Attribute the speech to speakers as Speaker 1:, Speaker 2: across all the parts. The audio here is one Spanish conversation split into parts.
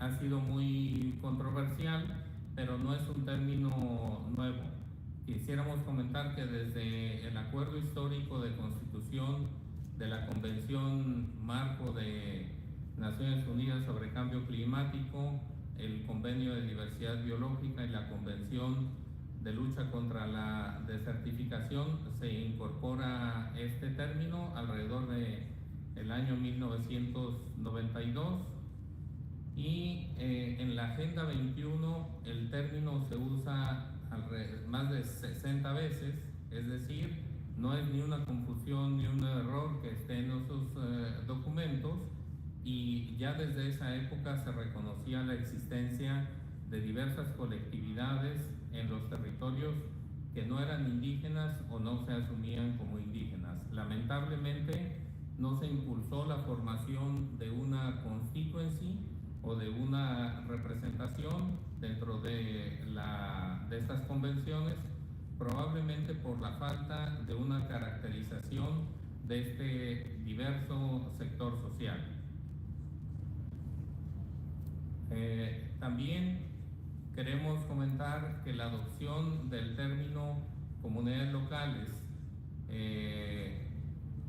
Speaker 1: ha sido muy controversial, pero no es un término nuevo. Quisiéramos comentar que desde el acuerdo histórico de constitución de la Convención Marco de Naciones Unidas sobre Cambio Climático, el Convenio de Diversidad Biológica y la Convención de Lucha contra la Desertificación, se incorpora este término alrededor de el año 1992 y en la Agenda 21 el término se usa más de 60 veces, es decir, no es ni una confusión ni un error que esté en esos documentos, y ya desde esa época se reconocía la existencia de diversas colectividades en los territorios que no eran indígenas o no se asumían como indígenas. Lamentablemente no se impulsó la formación de una constituency o de una representación dentro de estas convenciones, probablemente por la falta de una caracterización de este diverso sector social. También queremos comentar que la adopción del término comunidades locales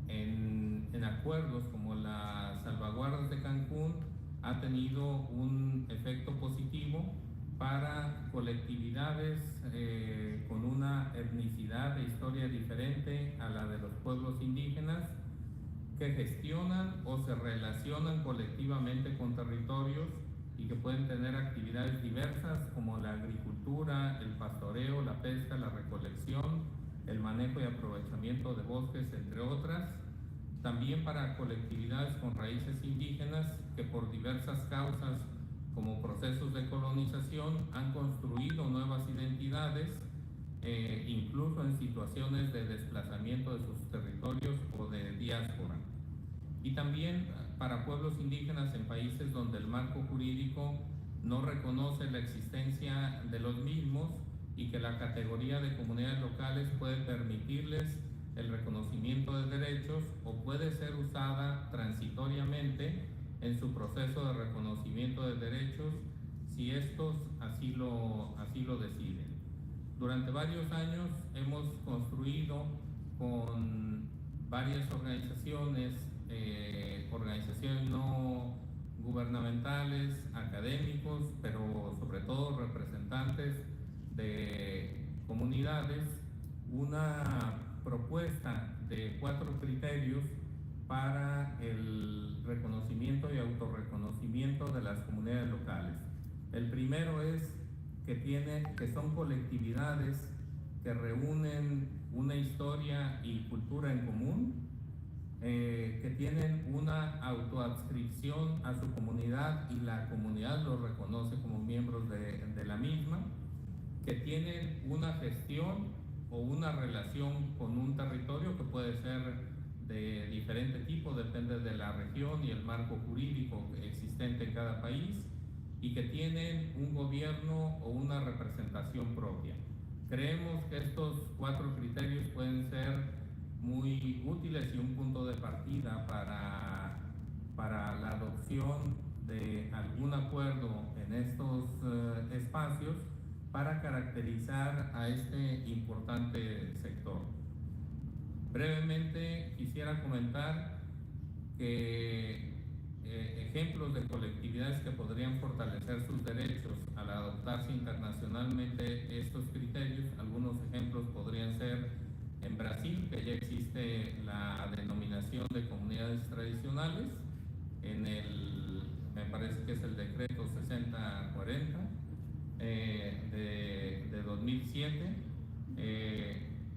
Speaker 1: en acuerdos como las salvaguardas de Cancún ha tenido un efecto positivo para colectividades con una etnicidad e historia diferente a la de los pueblos indígenas, que gestionan o se relacionan colectivamente con territorios y que pueden tener actividades diversas como la agricultura, el pastoreo, la pesca, la recolección, el manejo y aprovechamiento de bosques, entre otras. También para colectividades con raíces indígenas que por diversas causas, como procesos de colonización, han construido nuevas identidades, incluso en situaciones de desplazamiento de sus territorios o de diáspora. Y también para pueblos indígenas en países donde el marco jurídico no reconoce la existencia de los mismos y que la categoría de comunidades locales puede permitirles el reconocimiento de derechos o puede ser usada transitoriamente en su proceso de reconocimiento de derechos si estos así lo deciden. Durante varios años hemos construido con varias organizaciones, organizaciones no gubernamentales, académicos, pero sobre todo representantes de comunidades, una propuesta de 4 criterios para el reconocimiento y autorreconocimiento de las comunidades locales. El primero es que son colectividades que reúnen una historia y cultura en común, que tienen una autoadscripción a su comunidad y la comunidad los reconoce como miembros de la misma, que tienen una gestión o una relación con un territorio que puede ser de diferente tipo, depende de la región y el marco jurídico existente en cada país, y que tienen un gobierno o una representación propia. Creemos que estos 4 criterios pueden ser muy útiles y un punto de partida para la adopción de algún acuerdo en estos espacios para caracterizar a este importante sector. Brevemente quisiera comentar que ejemplos de colectividades que podrían fortalecer sus derechos al adoptarse internacionalmente estos criterios. Algunos ejemplos podrían ser en Brasil, que ya existe la denominación de comunidades tradicionales, me parece que es el decreto 6040 de 2007.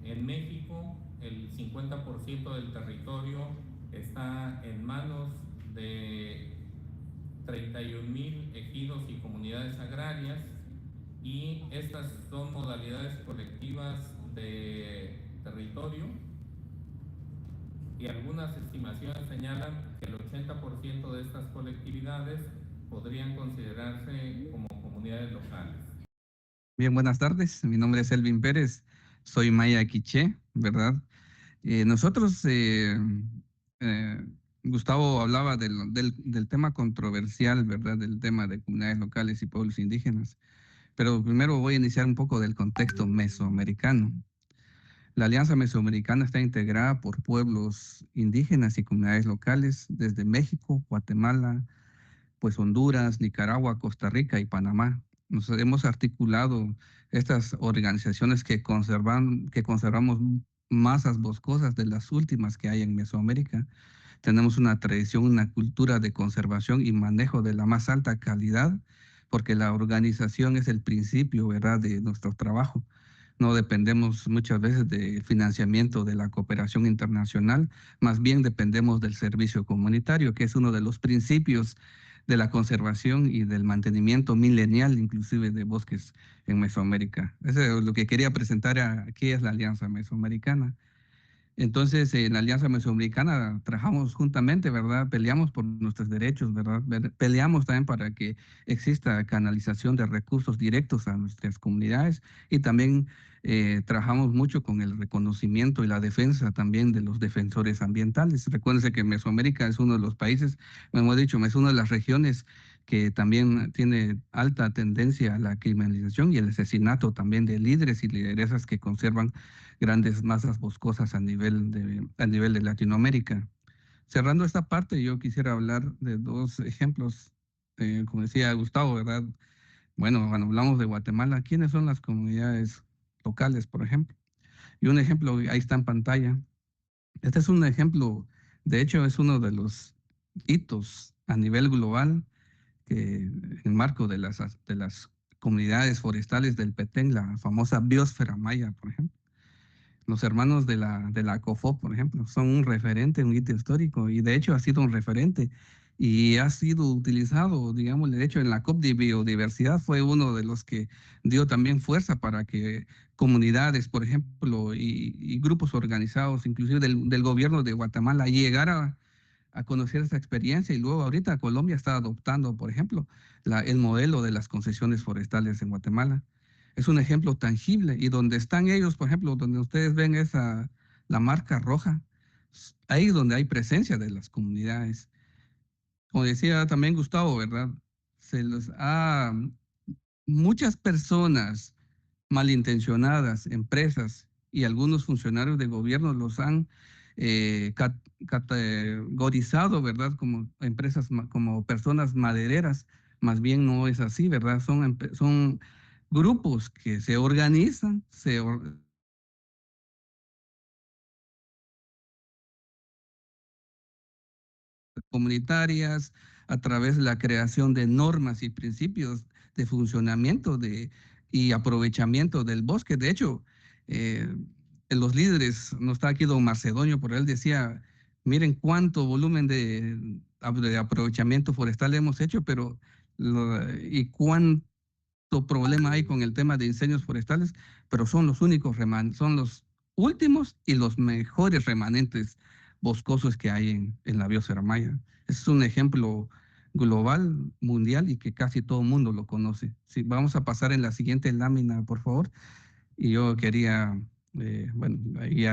Speaker 1: En México, el 50% del territorio está en manos de 31,000 ejidos y comunidades agrarias, y estas son modalidades colectivas de territorio, y algunas estimaciones señalan que el 80% de estas colectividades podrían considerarse como comunidades locales.
Speaker 2: Bien, buenas tardes. Mi nombre es Elvin Pérez. Soy maya quiché, ¿verdad? Nosotros, Gustavo hablaba del tema controversial, ¿verdad? Del tema de comunidades locales y pueblos indígenas. Pero primero voy a iniciar un poco del contexto mesoamericano. La Alianza Mesoamericana está integrada por pueblos indígenas y comunidades locales desde México, Guatemala, pues Honduras, Nicaragua, Costa Rica y Panamá. Nos hemos articulado estas organizaciones que conservamos masas boscosas de las últimas que hay en Mesoamérica. Tenemos una tradición, una cultura de conservación y manejo de la más alta calidad, porque la organización es el principio, ¿verdad?, de nuestro trabajo. No dependemos muchas veces del financiamiento de la cooperación internacional, más bien dependemos del servicio comunitario, que es uno de los principios de la conservación y del mantenimiento milenial, inclusive de bosques en Mesoamérica. Eso es lo que quería presentar aquí, es la Alianza Mesoamericana. Entonces, en la Alianza Mesoamericana trabajamos juntamente, ¿verdad? Peleamos por nuestros derechos, ¿verdad? Peleamos también para que exista canalización de recursos directos a nuestras comunidades y también trabajamos mucho con el reconocimiento y la defensa también de los defensores ambientales. Recuérdense que Mesoamérica es uno de los países, como hemos dicho, es una de las regiones que también tiene alta tendencia a la criminalización y el asesinato también de líderes y lideresas que conservan grandes masas boscosas a nivel de Latinoamérica. Cerrando esta parte, yo quisiera hablar de dos ejemplos, como decía Gustavo, ¿verdad? Bueno, cuando hablamos de Guatemala, ¿quiénes son las comunidades locales, por ejemplo? Y un ejemplo, ahí está en pantalla. Este es un ejemplo, de hecho, es uno de los hitos a nivel global que en el marco de las comunidades forestales del Petén, la famosa biosfera maya, por ejemplo. Los hermanos de la COFOP, por ejemplo, son un referente, un hito histórico, y de hecho ha sido un referente y ha sido utilizado, digamos, de hecho en la COP de biodiversidad fue uno de los que dio también fuerza para que comunidades, por ejemplo, y grupos organizados, inclusive del gobierno de Guatemala, llegara a conocer esa experiencia y luego ahorita Colombia está adoptando, por ejemplo, el modelo de las concesiones forestales en Guatemala. Es un ejemplo tangible y donde están ellos, por ejemplo, donde ustedes ven la marca roja, ahí donde hay presencia de las comunidades. Como decía también Gustavo, ¿verdad? Se los ha, muchas personas malintencionadas, empresas y algunos funcionarios de gobierno los han categorizado, ¿verdad? Como empresas, como personas madereras. Más bien no es así, ¿verdad? Son grupos que se organizan, comunitarias, a través de la creación de normas y principios de funcionamiento y aprovechamiento del bosque. De hecho, eh, los líderes, no está aquí don Macedonio, pero él decía, miren cuánto volumen de aprovechamiento forestal hemos hecho, pero y cuánto problema hay con el tema de incendios forestales, pero son los únicos son los últimos y los mejores remanentes boscosos que hay en la biosfera maya. Es un ejemplo global, mundial y que casi todo el mundo lo conoce. Sí, vamos a pasar en la siguiente lámina, por favor. Y yo quería, bueno, ahí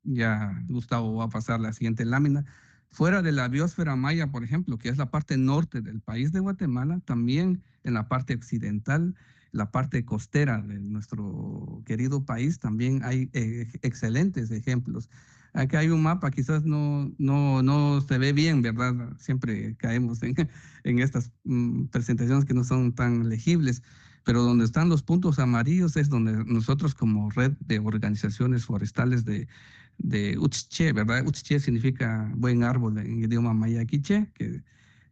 Speaker 2: ya Gustavo va a pasar la siguiente lámina. Fuera de la biosfera maya, por ejemplo, que es la parte norte del país de Guatemala, también en la parte occidental, la parte costera de nuestro querido país, también hay excelentes ejemplos. Aquí hay un mapa, quizás no se ve bien, ¿verdad? Siempre caemos en estas presentaciones que no son tan legibles, pero donde están los puntos amarillos es donde nosotros como red de organizaciones forestales de Utzche, ¿verdad? Utzche significa buen árbol en idioma maya quiché, que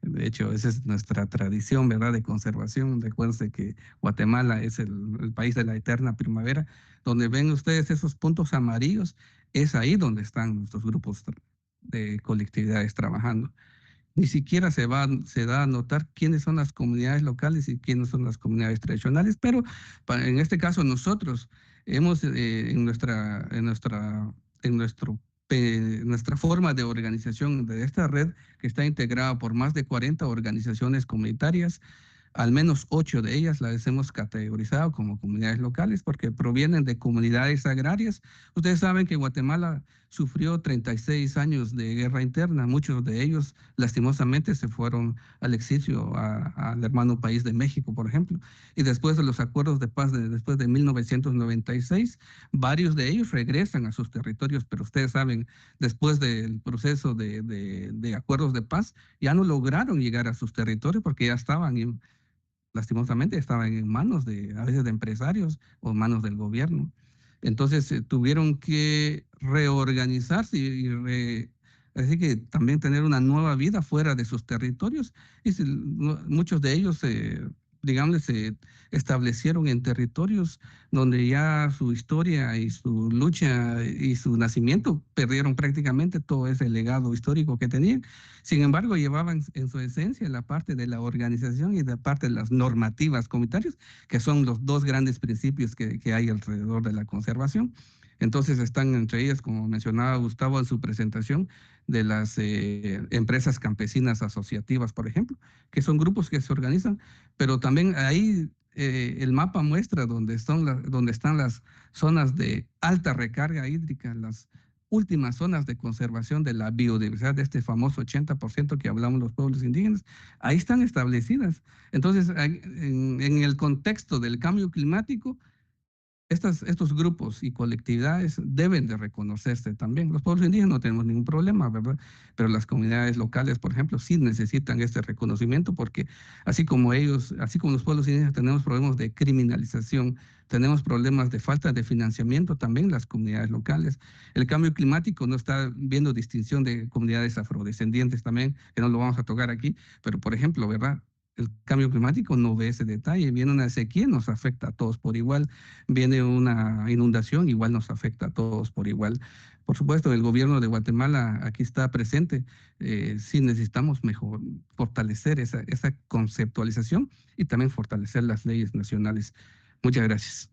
Speaker 2: de hecho esa es nuestra tradición, ¿verdad? De conservación. Recuerden que Guatemala es el país de la eterna primavera. Donde ven ustedes esos puntos amarillos, es ahí donde están nuestros grupos de colectividades trabajando. Ni siquiera se da a notar quiénes son las comunidades locales y quiénes son las comunidades tradicionales, pero en este caso nosotros hemos en nuestra forma de organización de esta red, que está integrada por más de 40 organizaciones comunitarias, Al menos 8 de ellas las hemos categorizado como comunidades locales porque provienen de comunidades agrarias. Ustedes saben que Guatemala sufrió 36 años de guerra interna. Muchos de ellos, lastimosamente, se fueron al exilio al hermano país de México, por ejemplo. Y después de los acuerdos de paz después de 1996, varios de ellos regresan a sus territorios, pero ustedes saben, después del proceso de acuerdos de paz, ya no lograron llegar a sus territorios porque ya estaban, lastimosamente, estaban en manos a veces de empresarios o en manos del gobierno. Entonces tuvieron que reorganizarse así que también tener una nueva vida fuera de sus territorios. Y muchos de ellos, digamos, se establecieron en territorios donde ya su historia y su lucha y su nacimiento perdieron prácticamente todo ese legado histórico que tenían. Sin embargo, llevaban en su esencia la parte de la organización y la parte de las normativas comunitarias, que son los dos grandes principios que hay alrededor de la conservación. Entonces están entre ellas, como mencionaba Gustavo en su presentación, de las empresas campesinas asociativas, por ejemplo, que son grupos que se organizan, pero también ahí el mapa muestra dónde están las zonas de alta recarga hídrica, las últimas zonas de conservación de la biodiversidad, de este famoso 80% que hablamos los pueblos indígenas, ahí están establecidas. Entonces, en el contexto del cambio climático, estos grupos y colectividades deben de reconocerse también. Los pueblos indígenas no tenemos ningún problema, ¿verdad? Pero las comunidades locales, por ejemplo, sí necesitan este reconocimiento porque así como ellos, así como los pueblos indígenas tenemos problemas de criminalización, tenemos problemas de falta de financiamiento también las comunidades locales. El cambio climático no está viendo distinción de comunidades afrodescendientes también, que no lo vamos a tocar aquí, pero por ejemplo, ¿verdad? El cambio climático no ve ese detalle. Viene una sequía, nos afecta a todos por igual. Viene una inundación, igual nos afecta a todos por igual. Por supuesto, el gobierno de Guatemala aquí está presente. Sí necesitamos fortalecer esa conceptualización y también fortalecer las leyes nacionales. Muchas gracias.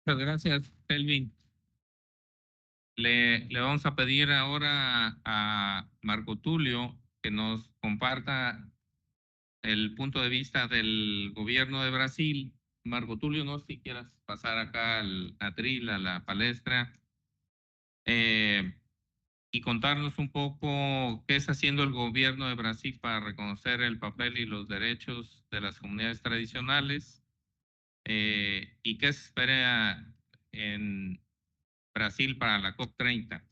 Speaker 1: Muchas gracias, Elvin. Le vamos a pedir ahora a Marco Tulio que nos comparta el punto de vista del gobierno de Brasil. Marco Tulio, no sé si quieras pasar acá al atril, a la palestra, y contarnos un poco qué está haciendo el gobierno de Brasil para reconocer el papel y los derechos de las comunidades tradicionales, y qué se espera en Brasil para la COP30.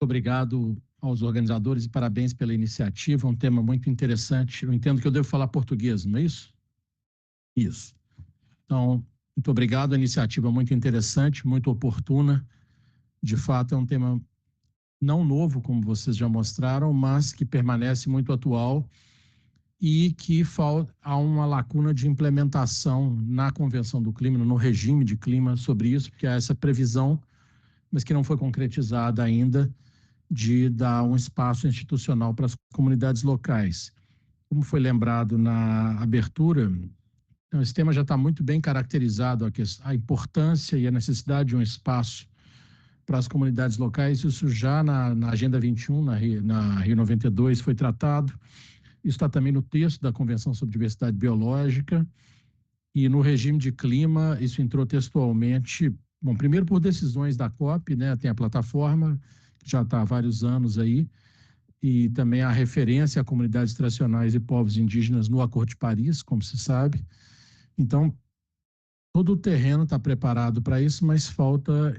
Speaker 3: Obrigado aos organizadores e parabéns pela iniciativa, um tema muito interessante. Eu entendo que eu devo falar português, não é isso? Isso. Então, muito obrigado, a iniciativa muito interessante, muito oportuna. De fato, é um tema não novo, como vocês já mostraram, mas que permanece muito atual e que há uma lacuna de implementação na Convenção do Clima, no regime de clima sobre isso, porque há essa previsão, mas que não foi concretizada ainda, de dar um espaço institucional para as comunidades locais. Como foi lembrado na abertura, esse tema já está muito bem caracterizado, a importância e a necessidade de um espaço para as comunidades locais. Isso já na Agenda 21, na Rio 92, foi tratado. Isso está também no texto da Convenção sobre Diversidade Biológica e no regime de clima, isso entrou textualmente, bom, primeiro por decisões da COP, né, tem a plataforma, que já está há vários anos aí, e também a referência a comunidades tradicionais e povos indígenas no Acordo de Paris, como se sabe. Então, todo o terreno está preparado para isso, mas falta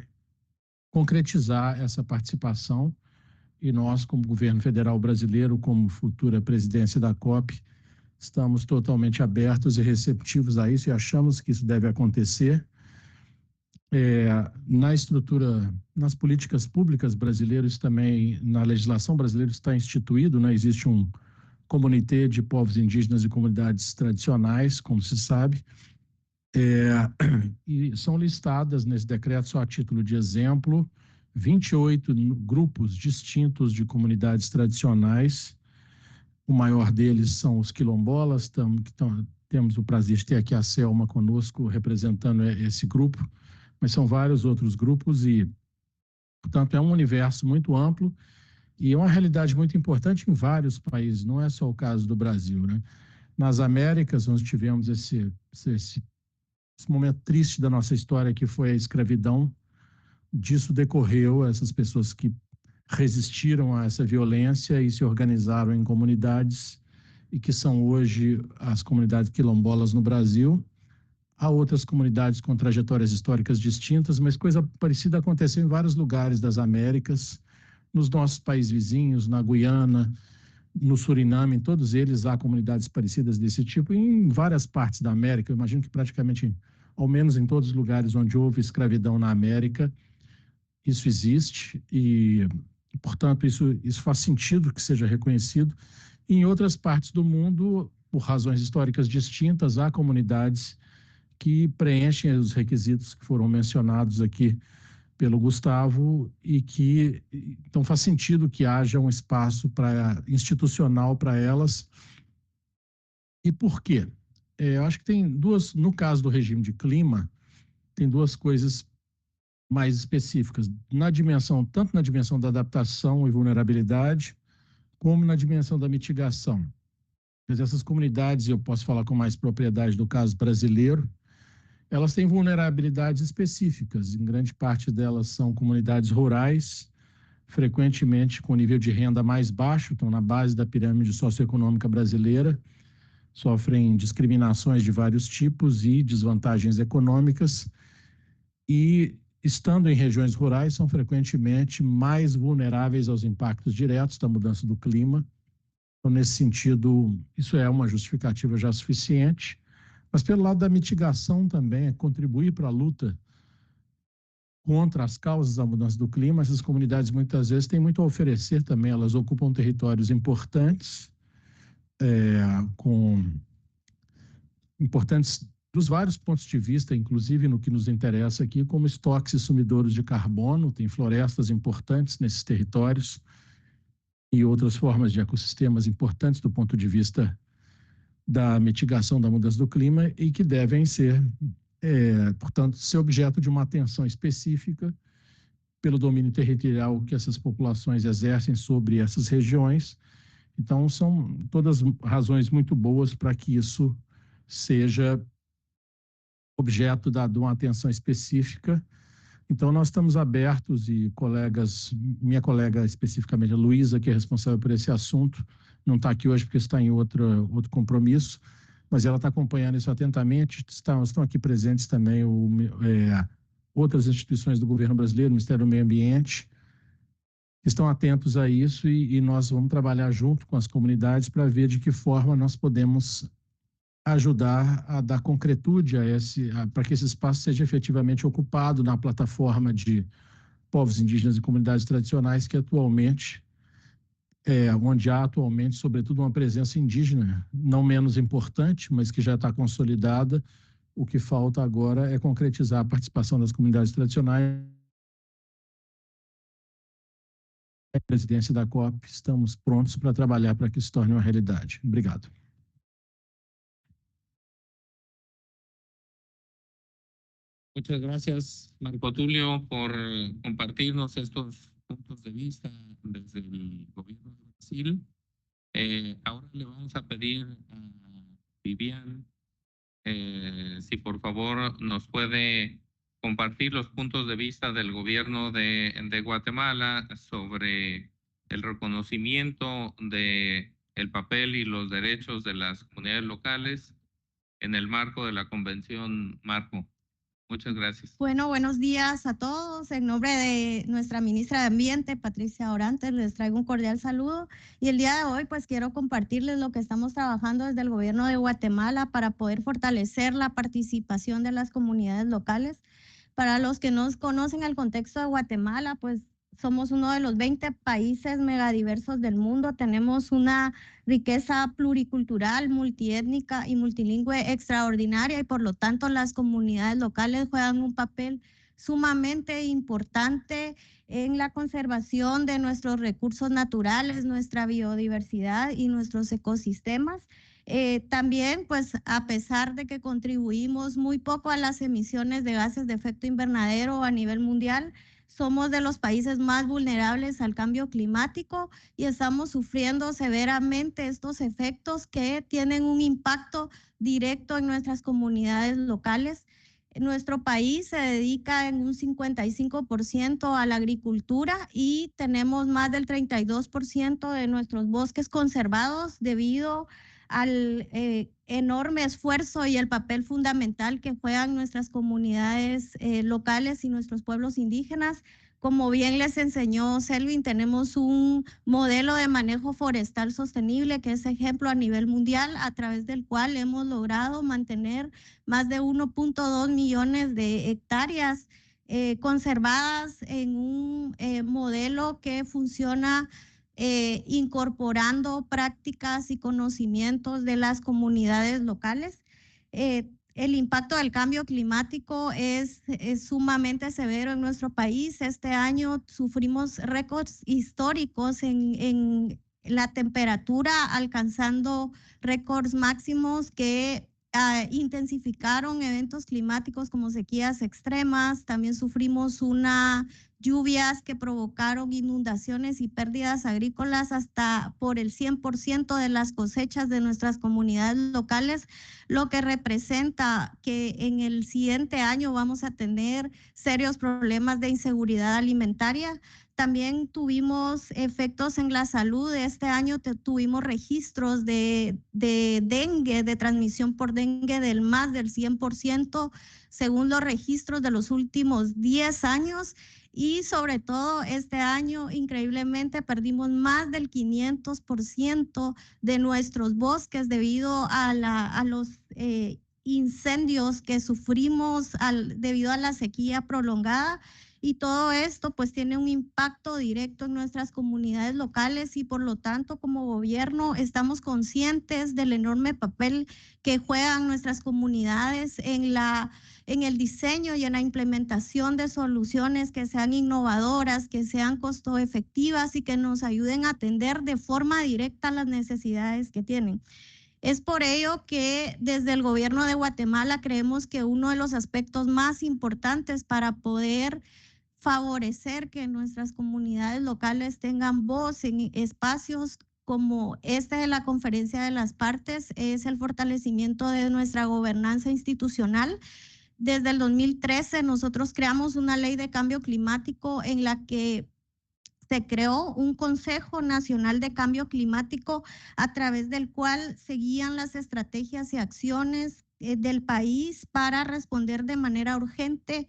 Speaker 3: concretizar essa participação e nós, como governo federal brasileiro, como futura presidência da COP, estamos totalmente abertos e receptivos a isso e achamos que isso deve acontecer. Na estrutura, nas políticas públicas brasileiras também, na legislação brasileira está instituído, né? Existe um comitê de povos indígenas e comunidades tradicionais, como se sabe, e são listadas nesse decreto, só a título de exemplo, 28 grupos distintos de comunidades tradicionais. O maior deles são os quilombolas, temos o prazer de ter aqui a Selma conosco representando esse grupo, mas são vários outros grupos e, portanto, é um universo muito amplo E é uma realidade muito importante em vários países, não é só o caso do Brasil, né? Nas Américas, nós tivemos esse momento triste da nossa história, que foi a escravidão. Disso decorreu essas pessoas que resistiram a essa violência e se organizaram em comunidades, e que são hoje as comunidades quilombolas no Brasil. Há outras comunidades com trajetórias históricas distintas, mas coisa parecida aconteceu em vários lugares das Américas, nos nossos países vizinhos, na Guiana, no Suriname, em todos eles há comunidades parecidas desse tipo, e em várias partes da América. Eu imagino que praticamente, ao menos em todos os lugares onde houve escravidão na América, isso existe e, portanto, isso faz sentido que seja reconhecido. E em outras partes do mundo, por razões históricas distintas, há comunidades que preenchem os requisitos que foram mencionados aqui pelo Gustavo e que, então, faz sentido que haja um espaço institucional para elas. E por quê? Eu acho que tem duas, no caso do regime de clima, tem duas coisas mais específicas, tanto na dimensão da adaptação e vulnerabilidade, como na dimensão da mitigação. Mas essas comunidades, eu posso falar com mais propriedade do caso brasileiro, elas têm vulnerabilidades específicas. Em grande parte delas são comunidades rurais, frequentemente com nível de renda mais baixo, estão na base da pirâmide socioeconômica brasileira, sofrem discriminações de vários tipos e desvantagens econômicas, e, estando em regiões rurais, são frequentemente mais vulneráveis aos impactos diretos da mudança do clima. Então, nesse sentido, isso é uma justificativa já suficiente. Mas, pelo lado da mitigação também, é contribuir para a luta contra as causas da mudança do clima. Essas comunidades, muitas vezes, têm muito a oferecer também. Elas ocupam territórios importantes, importantes dos vários pontos de vista, inclusive no que nos interessa aqui, como estoques e sumidouros de carbono. Tem florestas importantes nesses territórios e outras formas de ecossistemas importantes do ponto de vista da mitigação da mudança do clima, e que devem ser, portanto, ser objeto de uma atenção específica pelo domínio territorial que essas populações exercem sobre essas regiões. Então, são todas razões muito boas para que isso seja objeto de uma atenção específica. Então, nós estamos abertos, e minha colega especificamente, a Luísa, que é responsável por esse assunto, não está aqui hoje porque está em outro compromisso, mas ela está acompanhando isso atentamente. Estão aqui presentes também outras instituições do governo brasileiro, o Ministério do Meio Ambiente, estão atentos a isso, e nós vamos trabalhar junto com as comunidades para ver de que forma nós podemos ajudar a dar concretude para que esse espaço seja efetivamente ocupado na plataforma de povos indígenas e comunidades tradicionais, que atualmente, onde há atualmente, sobretudo, uma presença indígena, não menos importante, mas que já está consolidada. O que falta agora é concretizar a participação das comunidades tradicionais. A presidência da COP, estamos prontos para trabalhar para que isso se torne uma realidade. Obrigado.
Speaker 1: Muchas gracias, Marco Tulio, por compartirnos estos puntos de vista desde el gobierno de Brasil. Ahora le vamos a pedir a Vivian si por favor nos puede compartir los puntos de vista del gobierno de Guatemala sobre el reconocimiento de el papel y los derechos de las comunidades locales en el marco de la Convención Marco. Muchas gracias.
Speaker 4: Bueno, buenos días a todos. En nombre de nuestra ministra de Ambiente, Patricia Orantes, les traigo un cordial saludo. Y el día de hoy, pues quiero compartirles lo que estamos trabajando desde el gobierno de Guatemala para poder fortalecer la participación de las comunidades locales. Para los que no conocen el contexto de Guatemala, pues somos uno de los 20 países megadiversos del mundo. Tenemos una riqueza pluricultural, multiétnica y multilingüe extraordinaria, y por lo tanto las comunidades locales juegan un papel sumamente importante en la conservación de nuestros recursos naturales, nuestra biodiversidad y nuestros ecosistemas. También, pues, a pesar de que contribuimos muy poco a las emisiones de gases de efecto invernadero a nivel mundial, somos de los países más vulnerables al cambio climático y estamos sufriendo severamente estos efectos que tienen un impacto directo en nuestras comunidades locales. Nuestro país se dedica en un 55% a la agricultura y tenemos más del 32% de nuestros bosques conservados debido al enorme esfuerzo y el papel fundamental que juegan nuestras comunidades locales y nuestros pueblos indígenas. Como bien les enseñó Selvin, tenemos un modelo de manejo forestal sostenible que es ejemplo a nivel mundial, a través del cual hemos logrado mantener más de 1.2 millones de hectáreas conservadas en un modelo que funciona incorporando prácticas y conocimientos de las comunidades locales. El impacto del cambio climático es sumamente severo en nuestro país. Este año sufrimos récords históricos en la temperatura, alcanzando récords máximos que intensificaron eventos climáticos como sequías extremas. También sufrimos lluvias que provocaron inundaciones y pérdidas agrícolas hasta por el 100% de las cosechas de nuestras comunidades locales, lo que representa que en el siguiente año vamos a tener serios problemas de inseguridad alimentaria. También tuvimos efectos en la salud. Este año tuvimos registros de dengue, de transmisión por dengue del más del 100%, según los registros de los últimos 10 años. Y sobre todo este año, increíblemente, perdimos más del 500% de nuestros bosques debido a los incendios que sufrimos debido a la sequía prolongada. Y todo esto pues tiene un impacto directo en nuestras comunidades locales y por lo tanto como gobierno estamos conscientes del enorme papel que juegan nuestras comunidades en el diseño y en la implementación de soluciones que sean innovadoras, que sean costo efectivas y que nos ayuden a atender de forma directa las necesidades que tienen. Es por ello que desde el gobierno de Guatemala creemos que uno de los aspectos más importantes para poder favorecer que nuestras comunidades locales tengan voz en espacios como este de la Conferencia de las Partes es el fortalecimiento de nuestra gobernanza institucional. Desde el 2013 nosotros creamos una ley de cambio climático en la que se creó un Consejo Nacional de Cambio Climático a través del cual se guían las estrategias y acciones del país para responder de manera urgente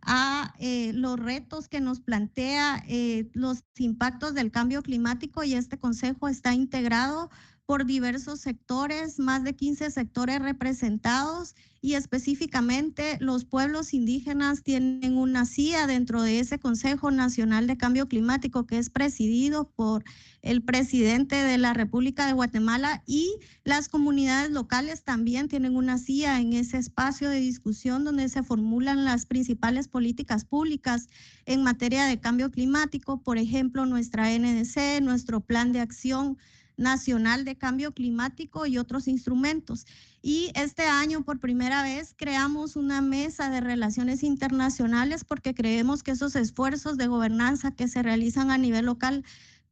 Speaker 4: a los retos que nos plantea los impactos del cambio climático, y este consejo está integrado por diversos sectores, más de 15 sectores representados, y específicamente los pueblos indígenas tienen una CIA dentro de ese Consejo Nacional de Cambio Climático que es presidido por el presidente de la República de Guatemala, y las comunidades locales también tienen una CIA en ese espacio de discusión donde se formulan las principales políticas públicas en materia de cambio climático, por ejemplo, nuestra NDC, nuestro Plan de Acción Nacional de Cambio Climático y otros instrumentos. Y este año por primera vez creamos una mesa de relaciones internacionales porque creemos que esos esfuerzos de gobernanza que se realizan a nivel local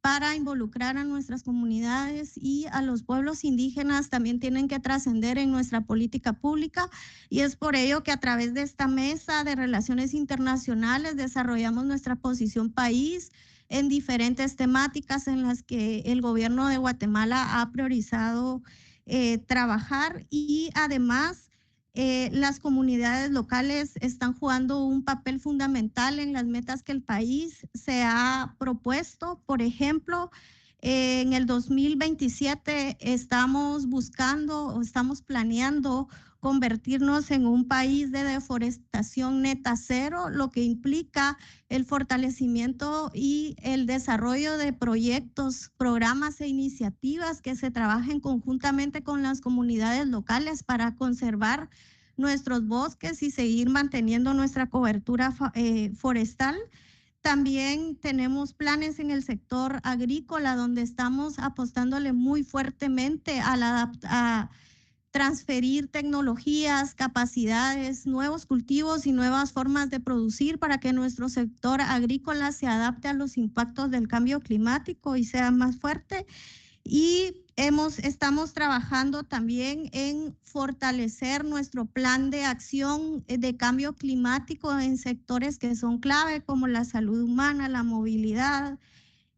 Speaker 4: para involucrar a nuestras comunidades y a los pueblos indígenas también tienen que trascender en nuestra política pública, y es por ello que a través de esta mesa de relaciones internacionales desarrollamos nuestra posición país en diferentes temáticas en las que el gobierno de Guatemala ha priorizado trabajar, y además las comunidades locales están jugando un papel fundamental en las metas que el país se ha propuesto. Por ejemplo, en el 2027 estamos buscando o estamos planeando convertirnos en un país de deforestación neta cero, lo que implica el fortalecimiento y el desarrollo de proyectos, programas e iniciativas que se trabajen conjuntamente con las comunidades locales para conservar nuestros bosques y seguir manteniendo nuestra cobertura forestal. También tenemos planes en el sector agrícola donde estamos apostándole muy fuertemente a transferir tecnologías, capacidades, nuevos cultivos y nuevas formas de producir para que nuestro sector agrícola se adapte a los impactos del cambio climático y sea más fuerte. Y estamos trabajando también en fortalecer nuestro plan de acción de cambio climático en sectores que son clave, como la salud humana, la movilidad,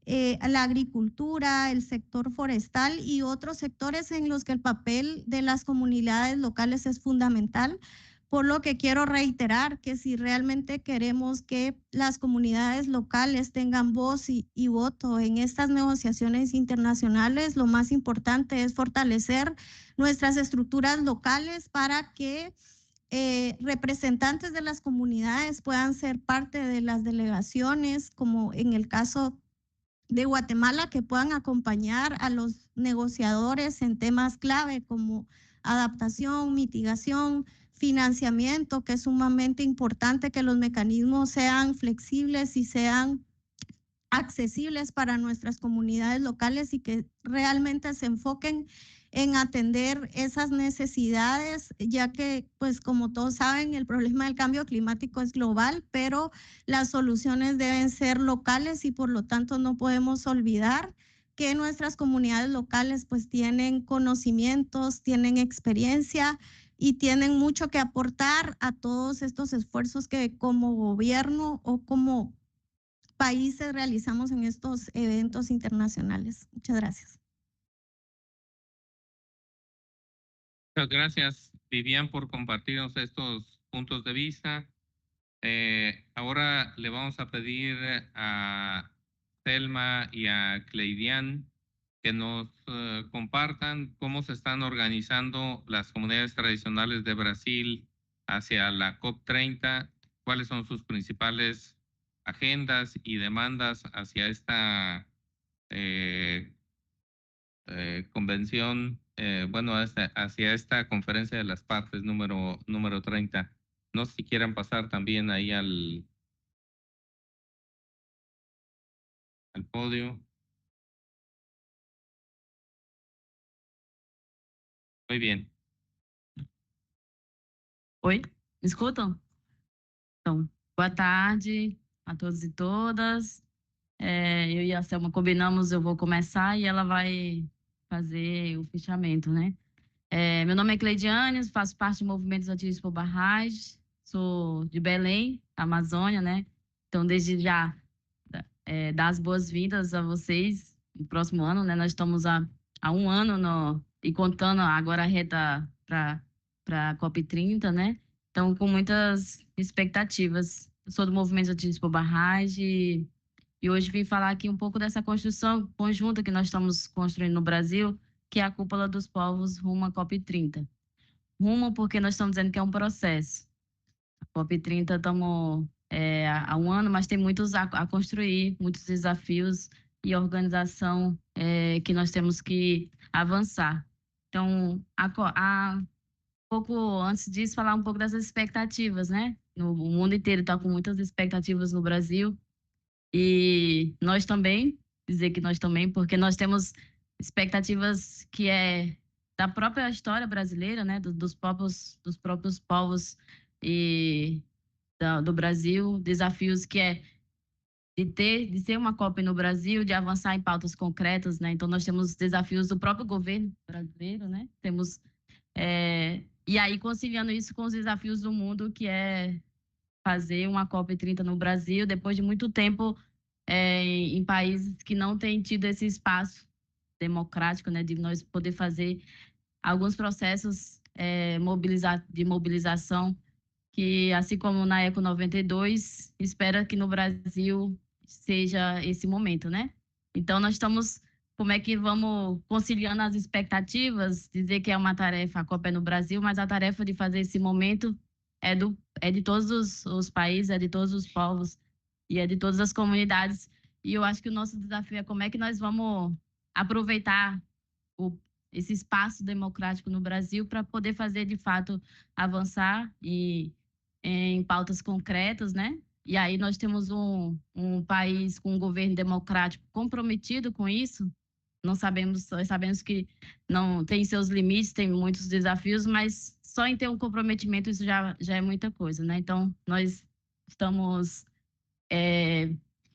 Speaker 4: la agricultura, el sector forestal y otros sectores en los que el papel de las comunidades locales es fundamental. Por lo que quiero reiterar que si realmente queremos que las comunidades locales tengan voz y voto en estas negociaciones internacionales, lo más importante es fortalecer nuestras estructuras locales para que representantes de las comunidades puedan ser parte de las delegaciones, como en el caso de Guatemala, que puedan acompañar a los negociadores en temas clave como adaptación, mitigación, financiamiento, que es sumamente importante que los mecanismos sean flexibles y sean accesibles para nuestras comunidades locales y que realmente se enfoquen en atender esas necesidades, ya que, pues como todos saben, el problema del cambio climático es global, pero las soluciones deben ser locales y por lo tanto no podemos olvidar que nuestras comunidades locales pues tienen conocimientos, tienen experiencia y tienen mucho que aportar a todos estos esfuerzos que como gobierno o como países realizamos en estos eventos internacionales. Muchas gracias.
Speaker 1: Muchas gracias, Vivian, por compartirnos estos puntos de vista. Ahora le vamos a pedir a Selma y a Cleidian que nos compartan cómo se están organizando las comunidades tradicionales de Brasil hacia la COP30, cuáles son sus principales agendas y demandas hacia esta convención, bueno, hacia esta conferencia de las partes número 30. No sé si quieran pasar también ahí al podio. Muy bien.
Speaker 5: Oi, me escutam? Então, boa tarde a todos e todas. Eu e a Selma combinamos, eu vou começar e ela vai fazer o fechamento, né? Meu nome é Cleidiane, faço parte do Movimento Ativos por Barragem, sou de Belém, Amazônia, né? Então, desde já, dar as boas-vindas a vocês no próximo ano, né? Nós estamos há um ano e contando agora a reta para a COP30, né? Então, com muitas expectativas. Eu sou do Movimento Ativos por Barragem e hoje vim falar aqui um pouco dessa construção conjunta que nós estamos construindo no Brasil, que é a Cúpula dos Povos rumo à COP30. Rumo porque nós estamos dizendo que é um processo. A COP30 estamos há um ano, mas tem muitos a construir, muitos desafios e organização que nós temos que avançar. Então, pouco antes disso, falar um pouco das expectativas, né? O mundo inteiro está com muitas expectativas no Brasil e nós também, dizer que nós também, porque nós temos expectativas que é da própria história brasileira, né? Dos próprios povos e do Brasil, desafios que é de ser uma COP no Brasil, de avançar em pautas concretas, né? Então nós temos desafios do próprio governo brasileiro, né? Temos e aí, conciliando isso com os desafios do mundo, que é fazer uma COP30 no Brasil, depois de muito tempo em países que não têm tido esse espaço democrático, né, de nós poder fazer alguns processos de mobilização, que, assim como na Eco 92, espera que no Brasil seja esse momento, né? Então, nós estamos... Como é que vamos conciliando as expectativas, dizer que é uma tarefa, a COP é no Brasil, mas a tarefa de fazer esse momento é de todos os países, é de todos os povos e é de todas as comunidades. E eu acho que o nosso desafio é como é que nós vamos aproveitar esse espaço democrático no Brasil para poder fazer, de fato, avançar em pautas concretas, né? E aí nós temos um país com um governo democrático comprometido com isso, nós sabemos que não tem seus limites, tem muitos desafios, mas só em ter um comprometimento isso já é muita coisa, né? Então, nós estamos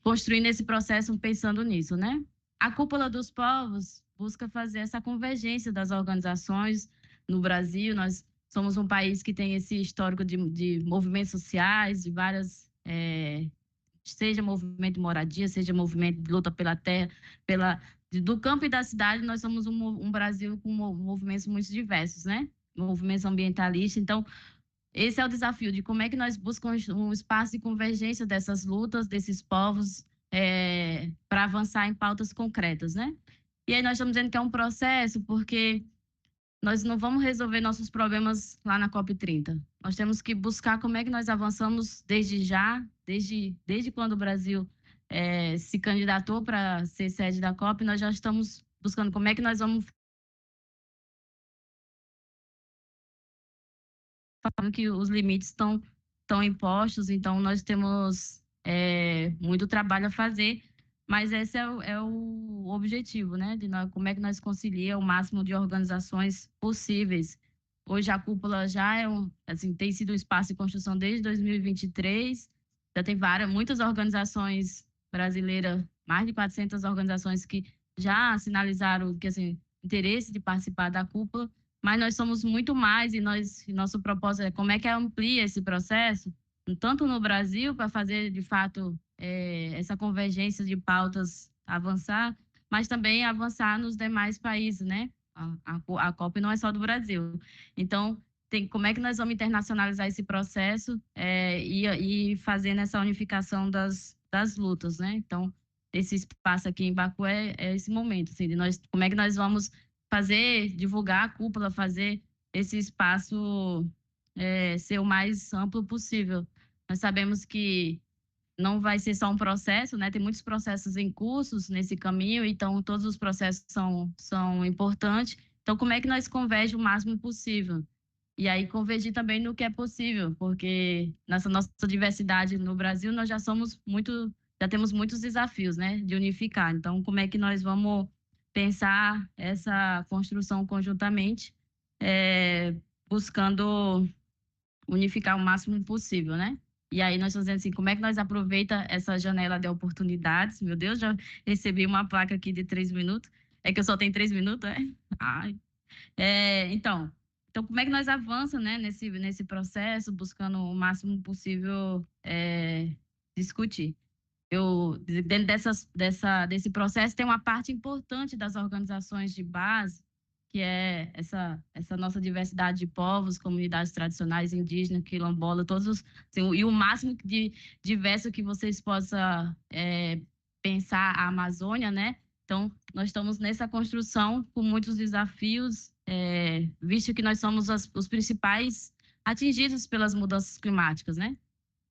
Speaker 5: construindo esse processo pensando nisso, né? A Cúpula dos Povos busca fazer essa convergência das organizações no Brasil. Nós somos um país que tem esse histórico de movimentos sociais, de várias, seja movimento de moradia, seja movimento de luta pela terra, do campo e da cidade. Nós somos um Brasil com movimentos muito diversos, né? Movimentos ambientalistas. Então, esse é o desafio de como é que nós buscamos um espaço de convergência dessas lutas, desses povos, para avançar em pautas concretas, né? E aí nós estamos dizendo que é um processo porque nós não vamos resolver nossos problemas lá na COP30. Nós temos que buscar como é que nós avançamos desde já, desde quando o Brasil se candidatou para ser sede da COP, nós já estamos buscando como é que nós vamos falando que os limites estão impostos, então nós temos muito trabalho a fazer, mas esse é o objetivo, né? Como é que nós conciliamos o máximo de organizações possíveis. Hoje a cúpula já tem sido um espaço de construção desde 2023, já tem muitas organizações brasileiras, mais de 400 organizações que já sinalizaram que interesse de participar da cúpula, mas nós somos muito mais e nosso propósito é como é que amplia esse processo, tanto no Brasil, para fazer, de fato, essa convergência de pautas avançar, mas também avançar nos demais países, né? A COP não é só do Brasil. Então, como é que nós vamos internacionalizar esse processo e fazendo essa unificação das lutas, né? Então, esse espaço aqui em Baku é esse momento, assim, como é que nós vamos divulgar a cúpula, fazer esse espaço ser o mais amplo possível. Nós sabemos que não vai ser só um processo, né? Tem muitos processos em cursos nesse caminho, então todos os processos são importantes. Então, como é que nós converge o máximo possível? E aí convergir também no que é possível, porque nessa nossa diversidade no Brasil, nós já temos muitos desafios, né? De unificar. Então, como é que nós vamos pensar essa construção conjuntamente, buscando unificar o máximo possível, né? E aí nós estamos dizendo assim, como é que nós aproveita essa janela de oportunidades? Meu Deus, já recebi uma placa aqui de 3 minutos. É que eu só tenho 3 minutos, é? Ai. Então, como é que nós avançamos, né, nesse processo, buscando o máximo possível discutir? Dentro desse processo, tem uma parte importante das organizações de base, que é essa nossa diversidade de povos, comunidades tradicionais, indígenas, quilombola, todos e o máximo de diverso que vocês possam pensar a Amazônia, né? Então, nós estamos nessa construção com muitos desafios, visto que nós somos os principais atingidos pelas mudanças climáticas, né?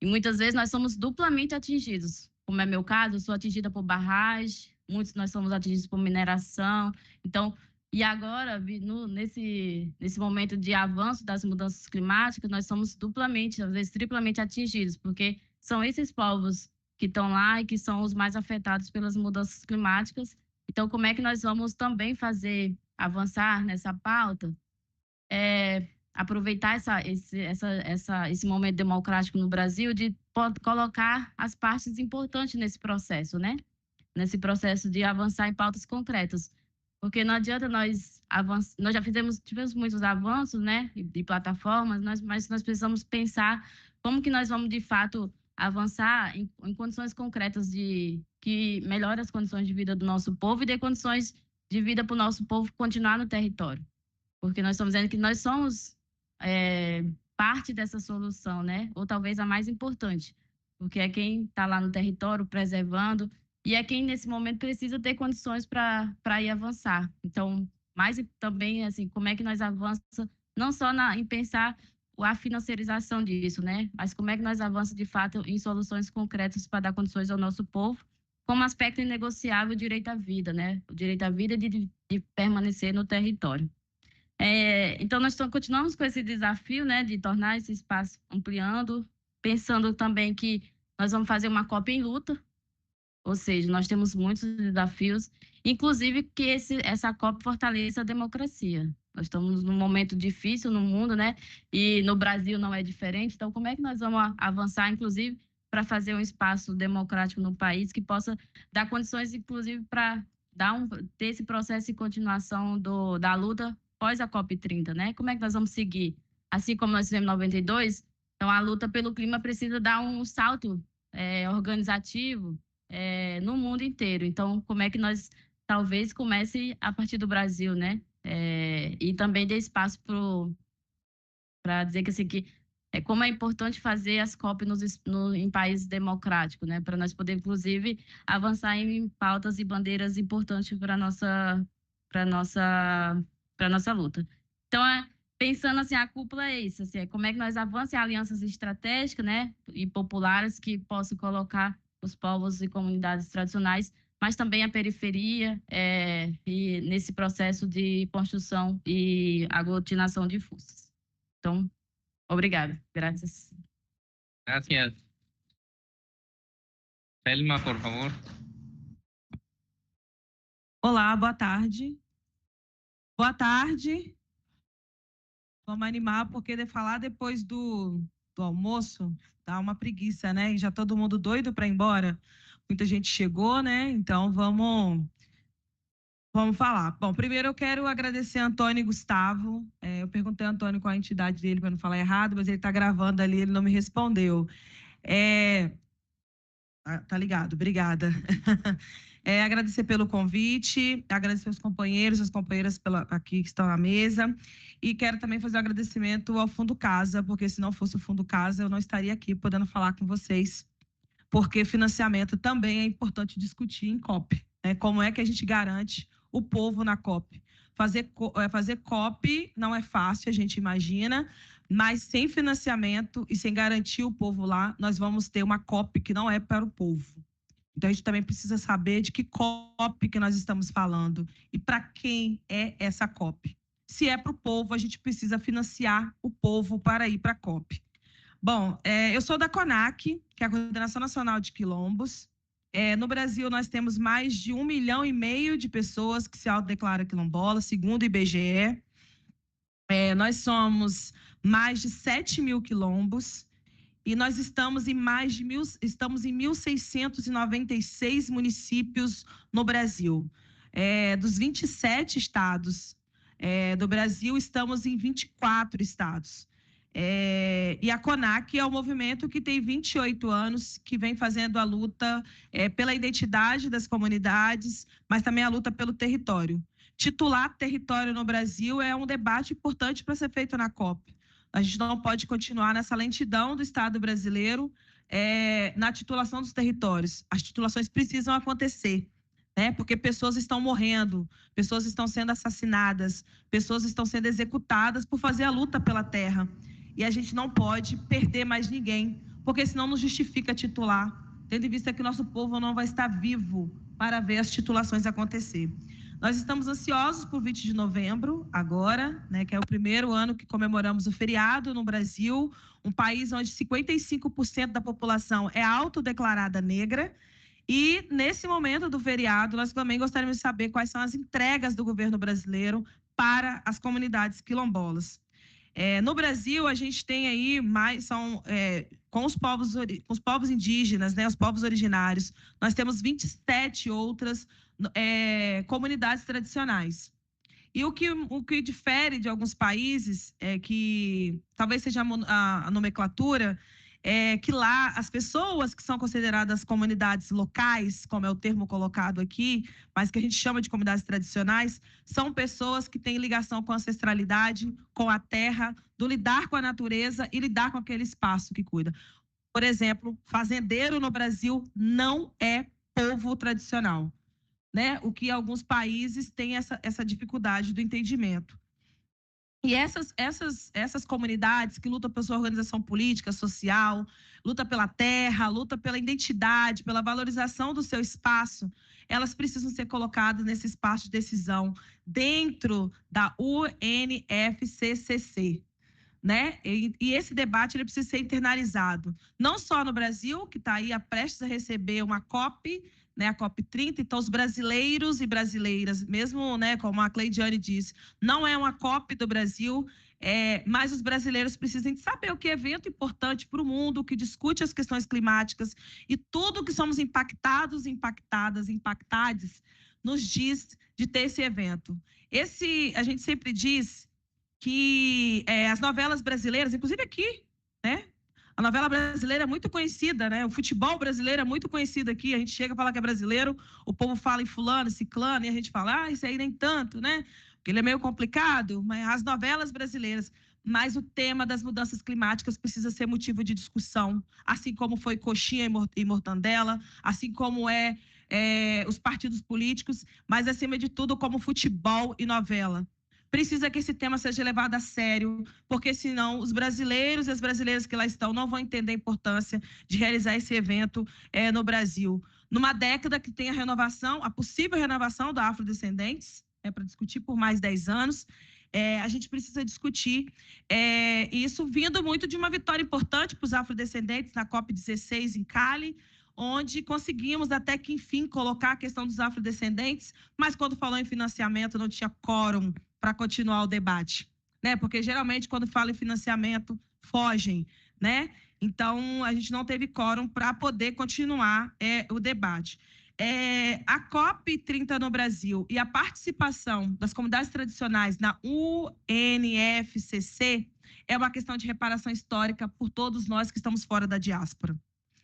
Speaker 5: E muitas vezes nós somos duplamente atingidos. Como é meu caso, eu sou atingida por barragem, muitos nós somos atingidos por mineração. Então, e agora, nesse momento de avanço das mudanças climáticas, nós somos duplamente, às vezes triplamente atingidos, porque são esses povos que estão lá e que são os mais afetados pelas mudanças climáticas. Então, como é que nós vamos também avançar nessa pauta? Aproveitar esse momento democrático no Brasil de colocar as partes importantes nesse processo, né? Nesse processo de avançar em pautas concretas. Porque não adianta nós já tivemos muitos avanços, né? De plataformas, mas nós precisamos pensar como que nós vamos, de fato, avançar em condições concretas que melhorem as condições de vida do nosso povo e dê condições de vida para o nosso povo continuar no território. Porque nós estamos dizendo que nós somos parte dessa solução, né? Ou talvez a mais importante, porque é quem está lá no território preservando e é quem nesse momento precisa ter condições para ir avançar. Então, mais também assim, como é que nós avançamos não só em pensar a financiarização disso, né? Mas como é que nós avançamos de fato em soluções concretas para dar condições ao nosso povo, como aspecto inegociável o direito à vida, né? O direito à vida de permanecer no território. Então, nós continuamos com esse desafio, né, de tornar esse espaço ampliando, pensando também que nós vamos fazer uma COP em luta, Ou seja, nós temos muitos desafios, inclusive que essa COP fortaleça a democracia. Nós estamos num momento difícil no mundo, né? E no Brasil não é diferente. Então, como é que nós vamos avançar, inclusive, para fazer um espaço democrático no país que possa dar condições, inclusive, para ter esse processo de continuação da luta pós a COP30, né? Como é que nós vamos seguir? Assim como nós fizemos em 92, então a luta pelo clima precisa dar um salto organizativo no mundo inteiro. Então, como é que nós talvez comece a partir do Brasil, né? E também dê espaço para dizer que, assim, como é importante fazer as COP em países democráticos, né? Para nós poder, inclusive, avançar em pautas e bandeiras importantes para nossa luta. Então, pensando assim, a cúpula é isso, assim, como é que nós avançamos em alianças estratégicas, né? E populares que possam colocar os povos e comunidades tradicionais, mas também a periferia e nesse processo de construção e aglutinação de forças. Então, obrigada. Graças.
Speaker 2: Gracias. Selma, por favor.
Speaker 6: Olá, boa tarde. Boa tarde. Vamos animar, porque de falar depois do almoço dá uma preguiça, né? E já todo mundo doido para ir embora. Muita gente chegou, né? Então vamos falar. Bom, primeiro eu quero agradecer a Antônio e Gustavo. Eu perguntei a Antônio qual a entidade dele para não falar errado, mas ele está gravando ali, ele não me respondeu. Tá ligado, obrigada. Agradecer pelo convite, agradecer aos companheiros, as companheiras aqui que estão na mesa, e quero também fazer um agradecimento ao Fundo Casa, porque se não fosse o Fundo Casa, eu não estaria aqui podendo falar com vocês, porque financiamento também é importante discutir em COP, né? Como é que a gente garante o povo na COP? Fazer COP não é fácil, a gente imagina, mas sem financiamento e sem garantir o povo lá, nós vamos ter uma COP que não é para o povo. Então, a gente também precisa saber de que COP que nós estamos falando e para quem é essa COP. Se é para o povo, a gente precisa financiar o povo para ir para a COP. Bom, eu sou da CONAQ, que é a Coordenação Nacional de Quilombos. No Brasil, nós temos mais de 1,5 milhão de pessoas que se autodeclaram quilombolas, segundo o IBGE. Nós somos mais de 7 mil quilombos e nós estamos em 1.696 municípios no Brasil. Dos 27 estados do Brasil, estamos em 24 estados. E a CONAQ é um movimento que tem 28 anos, que vem fazendo a luta pela identidade das comunidades, mas também a luta pelo território. Titular território no Brasil é um debate importante para ser feito na COP. A gente não pode continuar nessa lentidão do Estado brasileiro na titulação dos territórios. As titulações precisam acontecer, né? Porque pessoas estão morrendo, pessoas estão sendo assassinadas, pessoas estão sendo executadas por fazer a luta pela terra. E a gente não pode perder mais ninguém, porque senão não justifica titular, tendo em vista que o nosso povo não vai estar vivo para ver as titulações acontecer. Nós estamos ansiosos por 20 de novembro, agora, né, que é o primeiro ano que comemoramos o feriado no Brasil, um país onde 55% da população é autodeclarada negra. E, nesse momento do feriado, nós também gostaríamos de saber quais são as entregas do governo brasileiro para as comunidades quilombolas. No Brasil, a gente tem aí com os povos indígenas, né, os povos originários, nós temos 27 outras comunidades tradicionais. E o que difere de alguns países, que talvez seja a nomenclatura, é que lá as pessoas que são consideradas comunidades locais, como é o termo colocado aqui, mas que a gente chama de comunidades tradicionais, são pessoas que têm ligação com a ancestralidade, com a terra, do lidar com a natureza e lidar com aquele espaço que cuida. Por exemplo, fazendeiro no Brasil não é povo tradicional, né? O que alguns países têm essa dificuldade do entendimento. E essas comunidades que lutam pela sua organização política, social, luta pela terra, luta pela identidade, pela valorização do seu espaço, elas precisam ser colocadas nesse espaço de decisão dentro da UNFCCC, né? E esse debate ele precisa ser internalizado, não só no Brasil, que está aí prestes a receber uma COP, né, a COP30. Então, os brasileiros e brasileiras, mesmo, né, como a Cleidiane disse, não é uma COP do Brasil, mas os brasileiros precisam de saber o que é evento importante para o mundo, que discute as questões climáticas e tudo que somos impactados, impactadas, impactados, nos diz de ter esse evento. A gente sempre diz que as novelas brasileiras, inclusive aqui, né? A novela brasileira é muito conhecida, né? O futebol brasileiro é muito conhecido aqui. A gente chega a falar que é brasileiro, o povo fala em fulano, ciclano, e a gente fala, isso aí nem tanto, né? Porque ele é meio complicado, mas as novelas brasileiras. Mas o tema das mudanças climáticas precisa ser motivo de discussão, assim como foi coxinha e mortandela, assim como os partidos políticos, mas, acima de tudo, como futebol e novela. Precisa que esse tema seja levado a sério, porque senão os brasileiros e as brasileiras que lá estão não vão entender a importância de realizar esse evento no Brasil. Numa década que tem a possível renovação da Afrodescendentes, para discutir por mais 10 anos, a gente precisa discutir isso vindo muito de uma vitória importante para os afrodescendentes na COP16 em Cali, onde conseguimos até que, enfim, colocar a questão dos afrodescendentes, mas quando falou em financiamento não tinha quórum para continuar o debate, né? Porque geralmente quando fala em financiamento fogem, né? Então a gente não teve quórum para poder continuar o debate. A COP30 no Brasil e a participação das comunidades tradicionais na UNFCCC é uma questão de reparação histórica por todos nós que estamos fora da diáspora.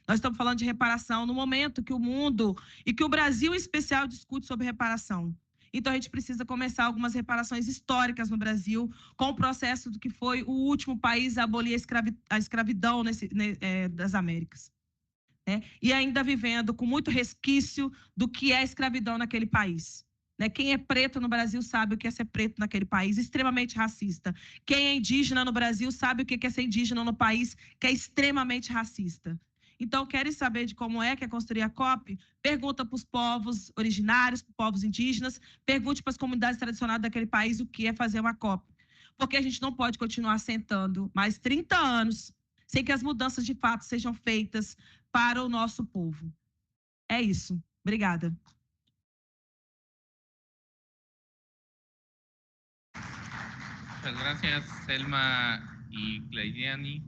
Speaker 6: Nós estamos falando de reparação no momento que o mundo e que o Brasil em especial discute sobre reparação. Então, a gente precisa começar algumas reparações históricas no Brasil, com o processo do que foi o último país a abolir a escravidão das Américas. Né? E ainda vivendo com muito resquício do que é escravidão naquele país. Né? Quem é preto no Brasil sabe o que é ser preto naquele país, extremamente racista. Quem é indígena no Brasil sabe o que é ser indígena no país, que é extremamente racista. Então, querem saber de como é que é construir a COP? Pergunta para os povos originários, para os povos indígenas, pergunte para as comunidades tradicionais daquele país o que é fazer uma COP. Porque a gente não pode continuar sentando mais 30 anos sem que as mudanças de fato sejam feitas para o nosso povo. É isso. Obrigada.
Speaker 1: Muchas gracias, Selma y Cleidiani.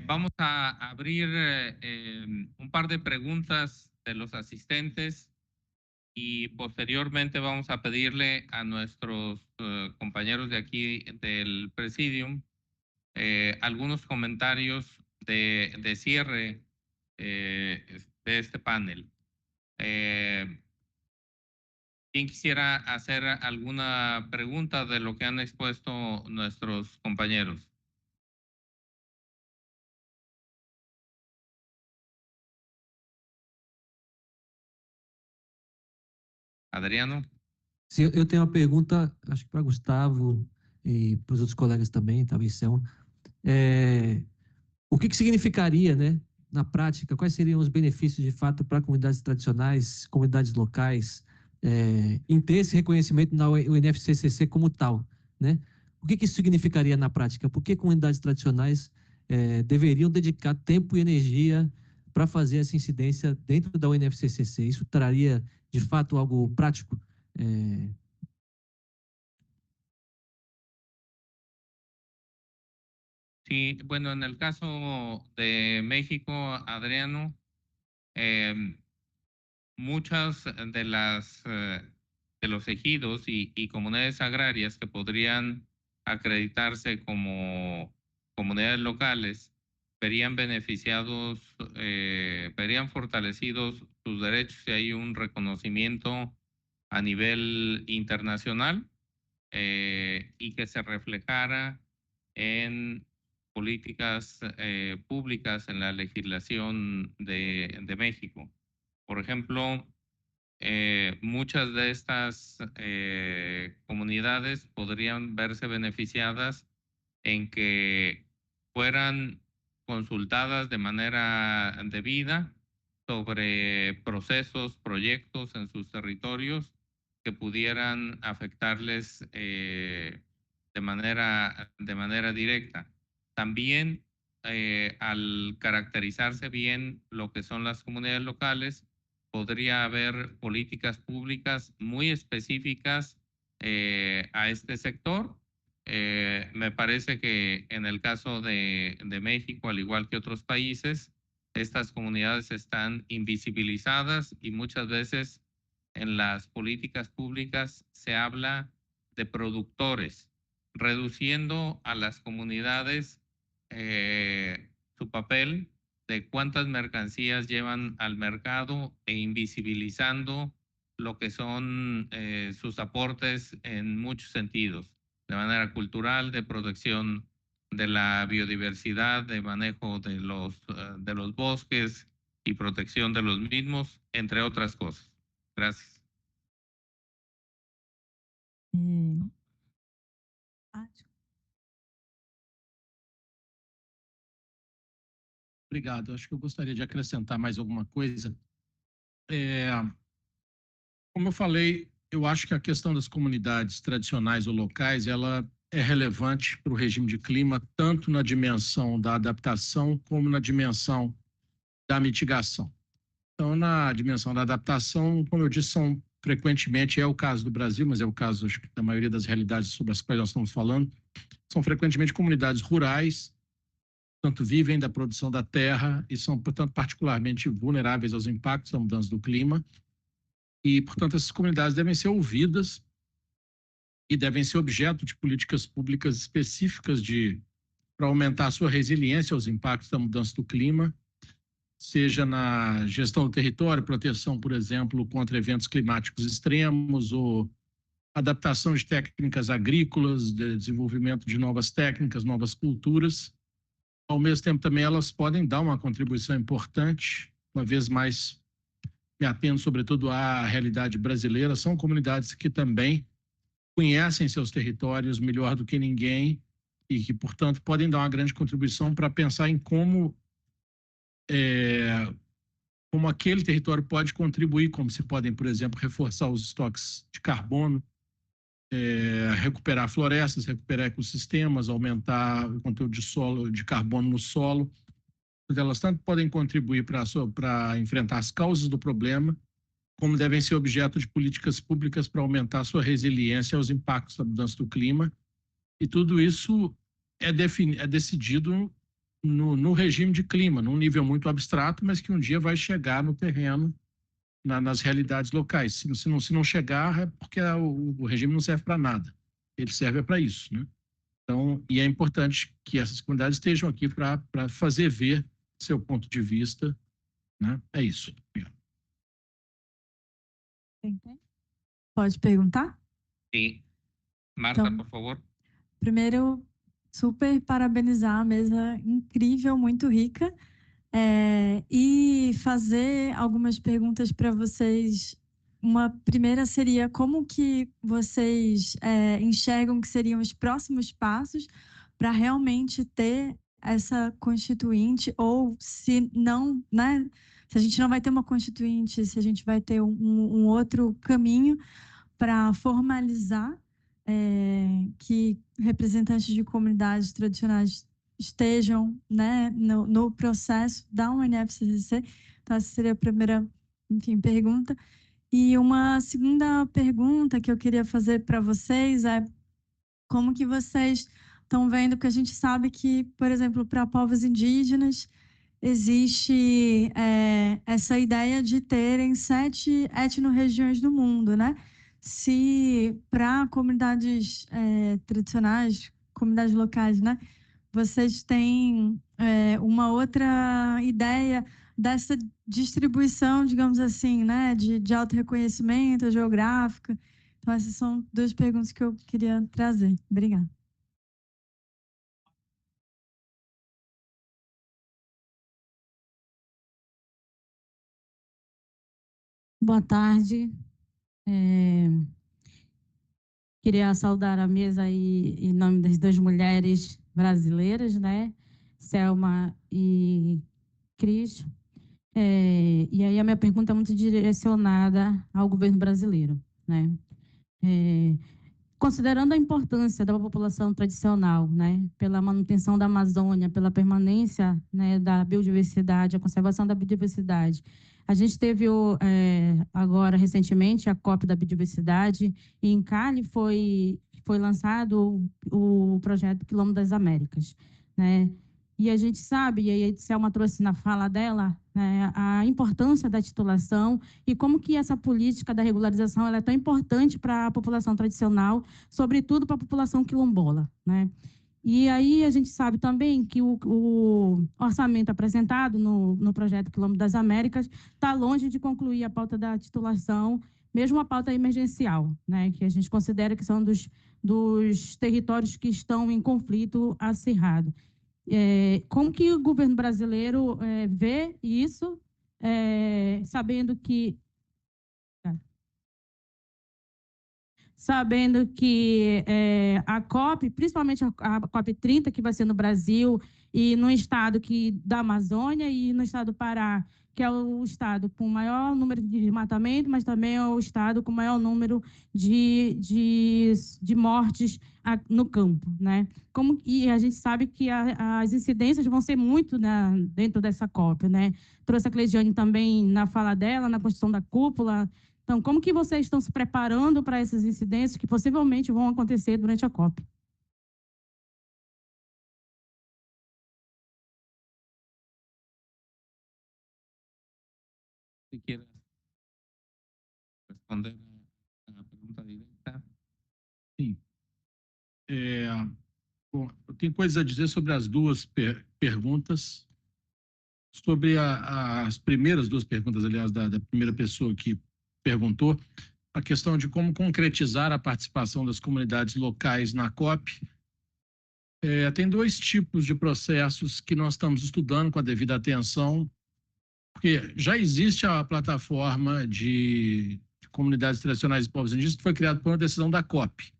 Speaker 1: Vamos a abrir un par de preguntas de los asistentes y posteriormente vamos a pedirle a nuestros compañeros de aquí del Presidium algunos comentarios de cierre de este panel. ¿Quién quisiera hacer alguna pregunta de lo que han expuesto nuestros compañeros? Adriano?
Speaker 7: Sim, eu tenho uma pergunta, acho que para Gustavo e para os outros colegas também, talvez são. O que significaria, né, na prática, quais seriam os benefícios de fato para comunidades tradicionais, comunidades locais, em ter esse reconhecimento na UNFCCC como tal, né? O que isso significaria na prática? Por que comunidades tradicionais deveriam dedicar tempo e energia para fazer essa incidência dentro da UNFCCC? Isso traria, de fato, algo prático?
Speaker 1: Sí, bueno, en el caso de México, Adriano, muchas de los ejidos y comunidades agrarias que podrían acreditarse como comunidades locales verían beneficiados, verían fortalecidos sus derechos si hay un reconocimiento a nivel internacional y que se reflejara en políticas públicas en la legislación de México. Por ejemplo, muchas de estas comunidades podrían verse beneficiadas en que fueran consultadas de manera debida sobre procesos, proyectos en sus territorios que pudieran afectarles de manera directa. También al caracterizarse bien lo que son las comunidades locales, podría haber políticas públicas muy específicas a este sector. Me parece que en el caso de México, al igual que otros países, estas comunidades están invisibilizadas y muchas veces en las políticas públicas se habla de productores, reduciendo a las comunidades su papel de cuántas mercancías llevan al mercado e invisibilizando lo que son sus aportes en muchos sentidos, de manera cultural, de protección de la biodiversidad, de manejo de los bosques y protección de los mismos, entre otras cosas. Gracias.
Speaker 3: Obrigado. Acho que eu gostaria de acrescentar mais alguma coisa. Como eu falei, eu acho que a questão das comunidades tradicionais ou locais, ela é relevante para o regime de clima, tanto na dimensão da adaptação como na dimensão da mitigação. Então, na dimensão da adaptação, como eu disse, são frequentemente, é o caso do Brasil, mas é o caso, acho que, da maioria das realidades sobre as quais nós estamos falando, são frequentemente comunidades rurais, portanto, vivem da produção da terra e são, portanto, particularmente vulneráveis aos impactos da mudança do clima. E, portanto, essas comunidades devem ser ouvidas e devem ser objeto de políticas públicas específicas para aumentar a sua resiliência aos impactos da mudança do clima, seja na gestão do território, proteção, por exemplo, contra eventos climáticos extremos, ou adaptação de técnicas agrícolas, de desenvolvimento de novas técnicas, novas culturas. Ao mesmo tempo, também elas podem dar uma contribuição importante, uma vez mais me atendo sobretudo à realidade brasileira, são comunidades que também conhecem seus territórios melhor do que ninguém e que, portanto, podem dar uma grande contribuição para pensar em como aquele território pode contribuir, como se podem, por exemplo, reforçar os estoques de carbono, recuperar florestas, recuperar ecossistemas, aumentar o conteúdo de carbono no solo. Elas tanto podem contribuir para enfrentar as causas do problema, como devem ser objeto de políticas públicas para aumentar a sua resiliência aos impactos da mudança do clima. E tudo isso é decidido no regime de clima, num nível muito abstrato, mas que um dia vai chegar no terreno, nas realidades locais. Se não chegar, é porque o regime não serve para nada. Ele serve para isso, né? Então, e é importante que essas comunidades estejam aqui para fazer ver seu ponto de vista, né? É isso.
Speaker 8: Pode perguntar?
Speaker 1: Sim. Marta,
Speaker 8: Então,
Speaker 1: por favor.
Speaker 8: Primeiro, super parabenizar a mesa incrível, muito rica, e fazer algumas perguntas para vocês. Uma primeira seria como que vocês enxergam que seriam os próximos passos para realmente ter essa constituinte, ou se não, né? Se a gente não vai ter uma constituinte, se a gente vai ter um outro caminho para formalizar que representantes de comunidades tradicionais estejam, né, no processo da UNFCCC. Então, essa seria a primeira, enfim, pergunta. E uma segunda pergunta que eu queria fazer para vocês é como que vocês estão vendo, que a gente sabe que, por exemplo, para povos indígenas, existe essa ideia de terem 7 etno-regiões no mundo, né? Se para comunidades tradicionais, comunidades locais, né? Vocês têm uma outra ideia dessa distribuição, digamos assim, né? De auto-reconhecimento geográfico. Então, essas são 2 perguntas que eu queria trazer. Obrigada.
Speaker 9: Boa tarde. Queria saudar a mesa em nome das 2 mulheres brasileiras, né? Selma e Cris. E aí a minha pergunta é muito direcionada ao governo brasileiro, né? Considerando a importância da população tradicional, né, pela manutenção da Amazônia, pela permanência, né, da biodiversidade, a conservação da biodiversidade, A gente teve agora, recentemente, a COP da Biodiversidade, e em Cali foi lançado o projeto Quilombo das Américas, né? E a gente sabe, e aí a Selma trouxe na fala dela, né, a importância da titulação e como que essa política da regularização ela é tão importante para a população tradicional, sobretudo para a população quilombola, né? E aí a gente sabe também que o orçamento apresentado no projeto Quilombo das Américas está longe de concluir a pauta da titulação, mesmo a pauta emergencial, né, que a gente considera que são dos territórios que estão em conflito acirrado. Como que o governo brasileiro vê isso, sabendo que a COP, principalmente a COP 30, que vai ser no Brasil, e no estado da Amazônia e no estado do Pará, que é o estado com maior número de desmatamento, mas também é o estado com maior número de mortes no campo, né? E a gente sabe que as incidências vão ser muito, né, dentro dessa COP, né? Trouxe a Cleidiane também na fala dela, na construção da cúpula. Então, como que vocês estão se preparando para esses incidentes que possivelmente vão acontecer durante a COP?
Speaker 1: Si quieres responder a la pregunta directa.
Speaker 3: Sim. Bom, eu tenho coisas a dizer sobre as duas perguntas. Sobre as primeiras duas perguntas, aliás, da primeira pessoa que perguntou, a questão de como concretizar a participação das comunidades locais na COP. Tem dois tipos de processos que nós estamos estudando com a devida atenção, porque já existe a plataforma de comunidades tradicionais e povos indígenas, que foi criada por uma decisão da COP.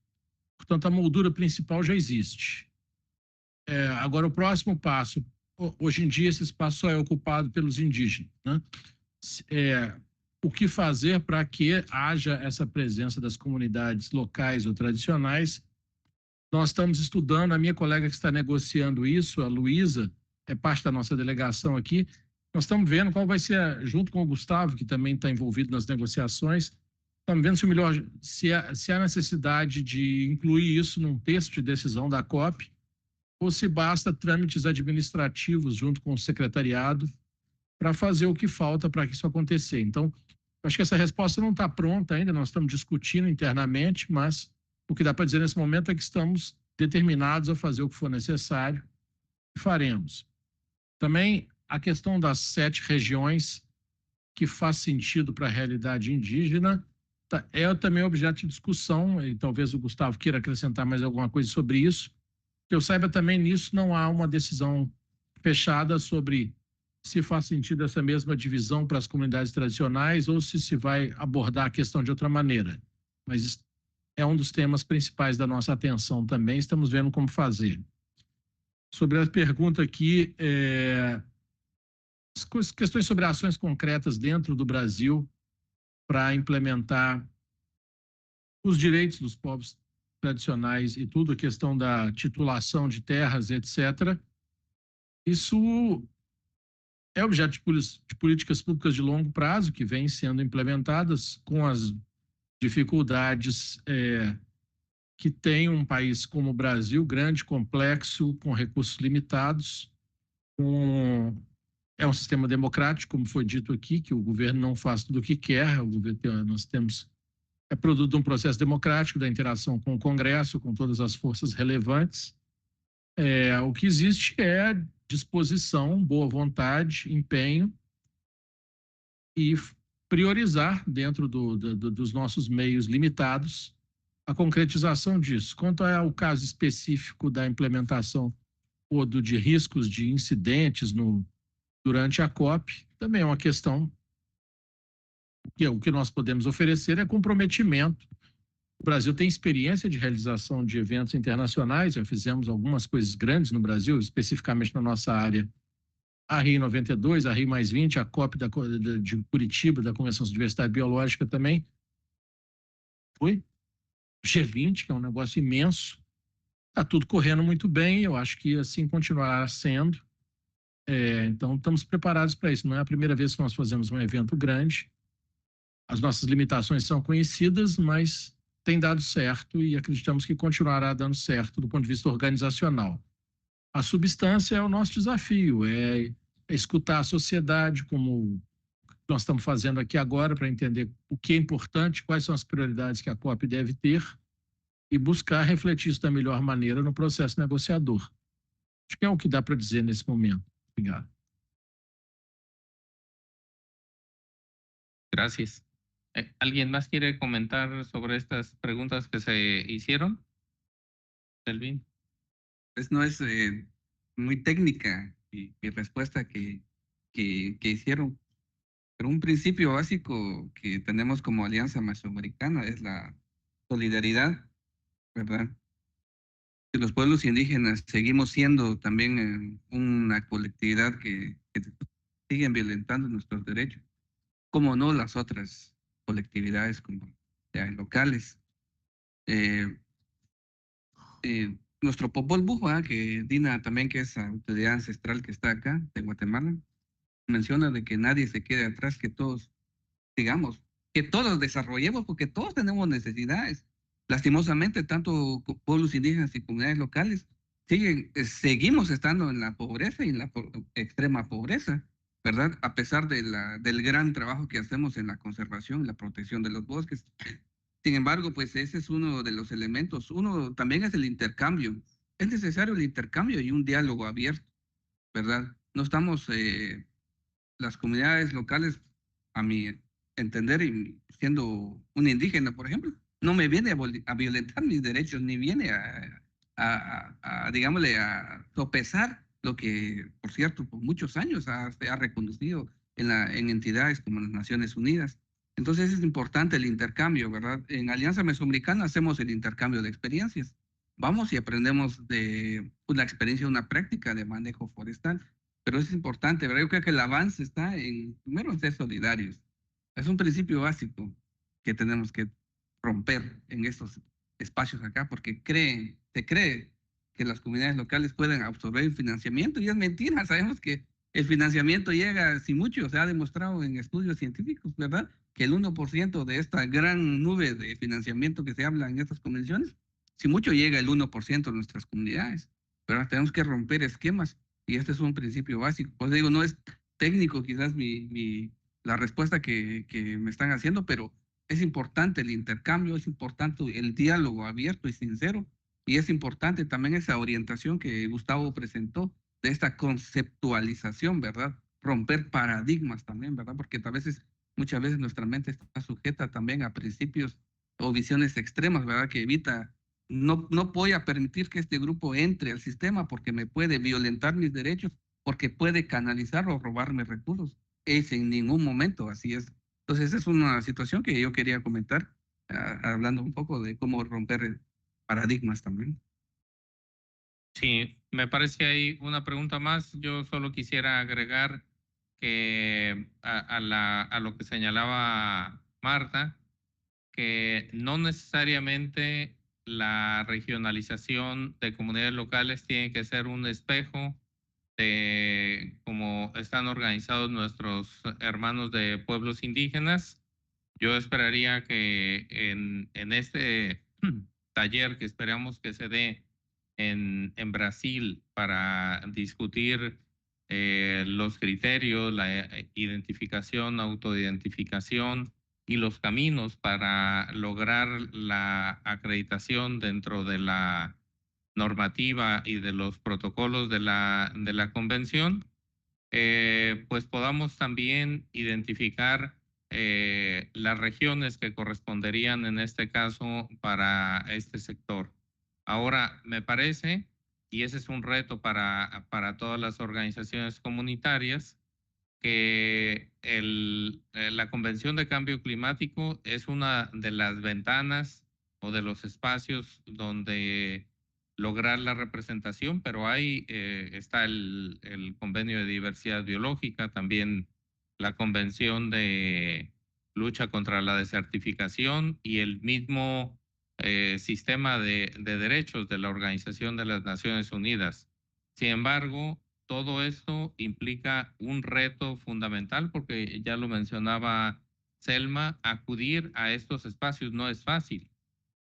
Speaker 3: Portanto, a moldura principal já existe. Agora, o próximo passo, hoje em dia, esse espaço só é ocupado pelos indígenas, né? O que fazer para que haja essa presença das comunidades locais ou tradicionais? Nós estamos estudando, a minha colega que está negociando isso, a Luísa, é parte da nossa delegação aqui, nós estamos vendo qual vai ser, junto com o Gustavo, que também está envolvido nas negociações, estamos vendo se há necessidade de incluir isso num texto de decisão da COP, ou se basta trâmites administrativos junto com o secretariado para fazer o que falta para que isso acontecer. Então, acho que essa resposta não está pronta ainda, nós estamos discutindo internamente, mas o que dá para dizer nesse momento é que estamos determinados a fazer o que for necessário e faremos. Também a questão das 7 regiões que faz sentido para a realidade indígena é também objeto de discussão, e talvez o Gustavo queira acrescentar mais alguma coisa sobre isso. Que eu saiba também, nisso não há uma decisão fechada sobre se faz sentido essa mesma divisão para as comunidades tradicionais ou se vai abordar a questão de outra maneira. Mas é um dos temas principais da nossa atenção também, estamos vendo como fazer. Sobre a pergunta aqui, questões sobre ações concretas dentro do Brasil para implementar os direitos dos povos tradicionais e tudo, a questão da titulação de terras, etc. Isso é objeto de políticas públicas de longo prazo que vêm sendo implementadas com as dificuldades que tem um país como o Brasil, grande, complexo, com recursos limitados, é um sistema democrático, como foi dito aqui, que o governo não faz tudo o que quer, nós temos produto de um processo democrático, da interação com o Congresso, com todas as forças relevantes. O que existe é disposição, boa vontade, empenho e priorizar dentro dos nossos meios limitados a concretização disso. Quanto ao caso específico da implementação ou de riscos de incidentes durante a COP, também é uma questão que o que nós podemos oferecer é comprometimento. O Brasil tem experiência de realização de eventos internacionais, já fizemos algumas coisas grandes no Brasil, especificamente na nossa área, a Rio 92, a Rio +20, a COP de Curitiba, da Convenção de Diversidade Biológica também. Foi o G20, que é um negócio imenso. Está tudo correndo muito bem, eu acho que assim continuará sendo. Então, estamos preparados para isso. Não é a primeira vez que nós fazemos um evento grande. As nossas limitações são conhecidas, mas tem dado certo e acreditamos que continuará dando certo do ponto de vista organizacional. A substância é o nosso desafio, é escutar a sociedade, como nós estamos fazendo aqui agora, para entender o que é importante, quais são as prioridades que a COP deve ter e buscar refletir isso da melhor maneira no processo negociador. Acho que é o que dá para dizer nesse momento. Obrigado.
Speaker 1: Gracias. ¿Alguien más quiere comentar sobre estas preguntas que se hicieron? Elvin.
Speaker 2: Pues no es muy técnica mi respuesta que hicieron, pero un principio básico que tenemos como Alianza Mesoamericana es la solidaridad, ¿verdad? Que los pueblos indígenas seguimos siendo también una colectividad que siguen violentando nuestros derechos, como no las otras colectividades como locales. Nuestro Popol Vuh, que Dina también, que es autoridad ancestral que está acá de Guatemala, menciona de que nadie se quede atrás, que todos digamos, que todos desarrollemos, porque todos tenemos necesidades. Lastimosamente, tanto pueblos indígenas y comunidades locales seguimos estando en la pobreza y en la extrema pobreza, ¿verdad? A pesar del gran trabajo que hacemos en la conservación y la protección de los bosques. Sin embargo, pues ese es uno de los elementos. Uno también es el intercambio. Es necesario el intercambio y un diálogo abierto, ¿verdad? No estamos, las comunidades locales, a mi entender, y siendo un indígena, por ejemplo, no me viene a violentar mis derechos, ni viene digámosle, a sopesar lo que, por cierto, por muchos años se ha reconocido en entidades como las Naciones Unidas. Entonces es importante el intercambio, ¿verdad? En Alianza Mesoamericana hacemos el intercambio de experiencias. Vamos y aprendemos de una experiencia, una práctica de manejo forestal. Pero es importante, ¿verdad? Yo creo que el avance está primero, en ser solidarios. Es un principio básico que tenemos que romper en estos espacios acá, porque se cree que las comunidades locales pueden absorber el financiamiento, y es mentira. Sabemos que el financiamiento llega, si mucho, se ha demostrado en estudios científicos, ¿verdad? Que el 1% de esta gran nube de financiamiento que se habla en estas convenciones, si mucho llega el 1% de nuestras comunidades. Pero tenemos que romper esquemas. Y este es un principio básico. Pues digo, no es técnico quizás la respuesta que me están haciendo, pero es importante el intercambio, es importante el diálogo abierto y sincero, y es importante también esa orientación que Gustavo presentó de esta conceptualización, ¿verdad? Romper paradigmas también, ¿verdad? Porque muchas veces nuestra mente está sujeta también a principios o visiones extremas, ¿verdad? Que evita. No voy a permitir que este grupo entre al sistema porque me puede violentar mis derechos, porque puede canalizar o robarme recursos. Es en ningún momento, así es. Entonces, esa es una situación que yo quería comentar, hablando un poco de cómo romper paradigmas también.
Speaker 1: Sí, me parece que hay una pregunta más. Yo solo quisiera agregar que a lo que señalaba Marta, que no necesariamente la regionalización de comunidades locales tiene que ser un espejo de cómo están organizados nuestros hermanos de pueblos indígenas. Yo esperaría que en este taller que esperamos que se dé en Brasil para discutir los criterios, la identificación, autoidentificación y los caminos para lograr la acreditación dentro de la normativa y de los protocolos de la convención, pues podamos también identificar las regiones que corresponderían en este caso para este sector. Ahora, me parece, y ese es un reto para todas las organizaciones comunitarias, que la Convención de Cambio Climático es una de las ventanas o de los espacios donde lograr la representación, pero ahí está el Convenio de Diversidad Biológica, también la Convención de Lucha contra la Desertificación y el mismo sistema de derechos de la Organización de las Naciones Unidas. Sin embargo, todo esto implica un reto fundamental porque ya lo mencionaba Selma, acudir a estos espacios no es fácil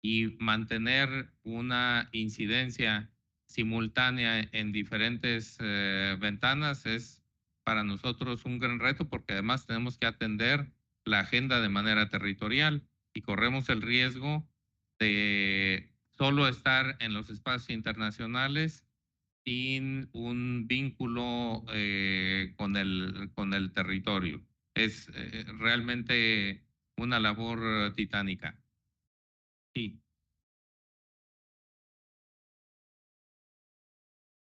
Speaker 1: y mantener una incidencia simultánea en diferentes ventanas es para nosotros un gran reto porque además tenemos que atender la agenda de manera territorial y corremos el riesgo de solo estar en los espacios internacionales sin un vínculo con el territorio. Es realmente una labor titánica. Sí.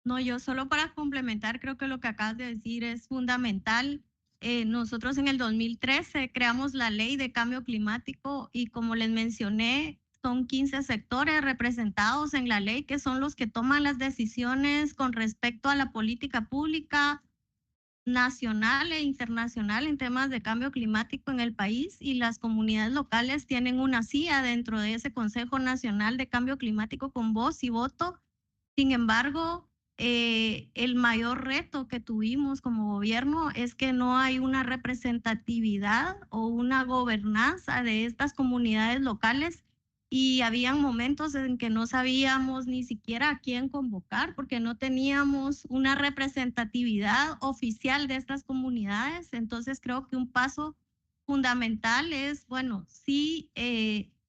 Speaker 4: No, yo solo para complementar, creo que lo que acabas de decir es fundamental. Nosotros en el 2013 creamos la ley de cambio climático y como les mencioné, son 15 sectores representados en la ley que son los que toman las decisiones con respecto a la política pública nacional e internacional en temas de cambio climático en el país y las comunidades locales tienen una silla dentro de ese Consejo Nacional de Cambio Climático con voz y voto. Sin embargo, el mayor reto que tuvimos como gobierno es que no hay una representatividad o una gobernanza de estas comunidades locales y habían momentos en que no sabíamos ni siquiera a quién convocar porque no teníamos una representatividad oficial de estas comunidades. Entonces creo que un paso fundamental es, bueno, sí,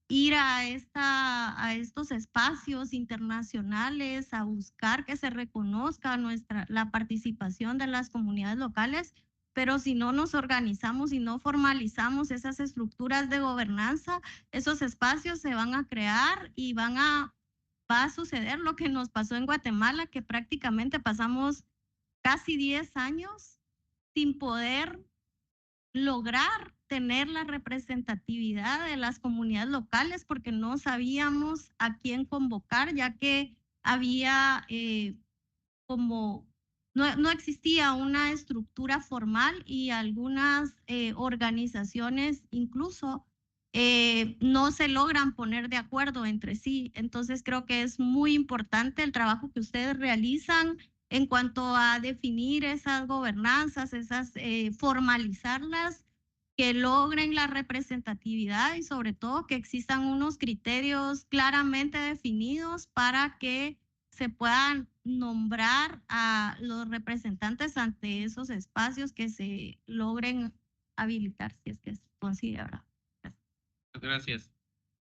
Speaker 4: ir a estos espacios internacionales, a buscar que se reconozca la participación de las comunidades locales, pero si no nos organizamos y no formalizamos esas estructuras de gobernanza, esos espacios se van a crear y va a suceder lo que nos pasó en Guatemala, que prácticamente pasamos casi 10 años sin poder lograr tener la representatividad de las comunidades locales porque no sabíamos a quién convocar, ya que había no existía una estructura formal y algunas organizaciones incluso no se logran poner de acuerdo entre sí. Entonces creo que es muy importante el trabajo que ustedes realizan en cuanto a definir esas gobernanzas, formalizarlas, que logren la representatividad y sobre todo que existan unos criterios claramente definidos para que se puedan nombrar a los representantes ante esos espacios que se logren habilitar, si es que es posible, ¿verdad?
Speaker 1: Gracias.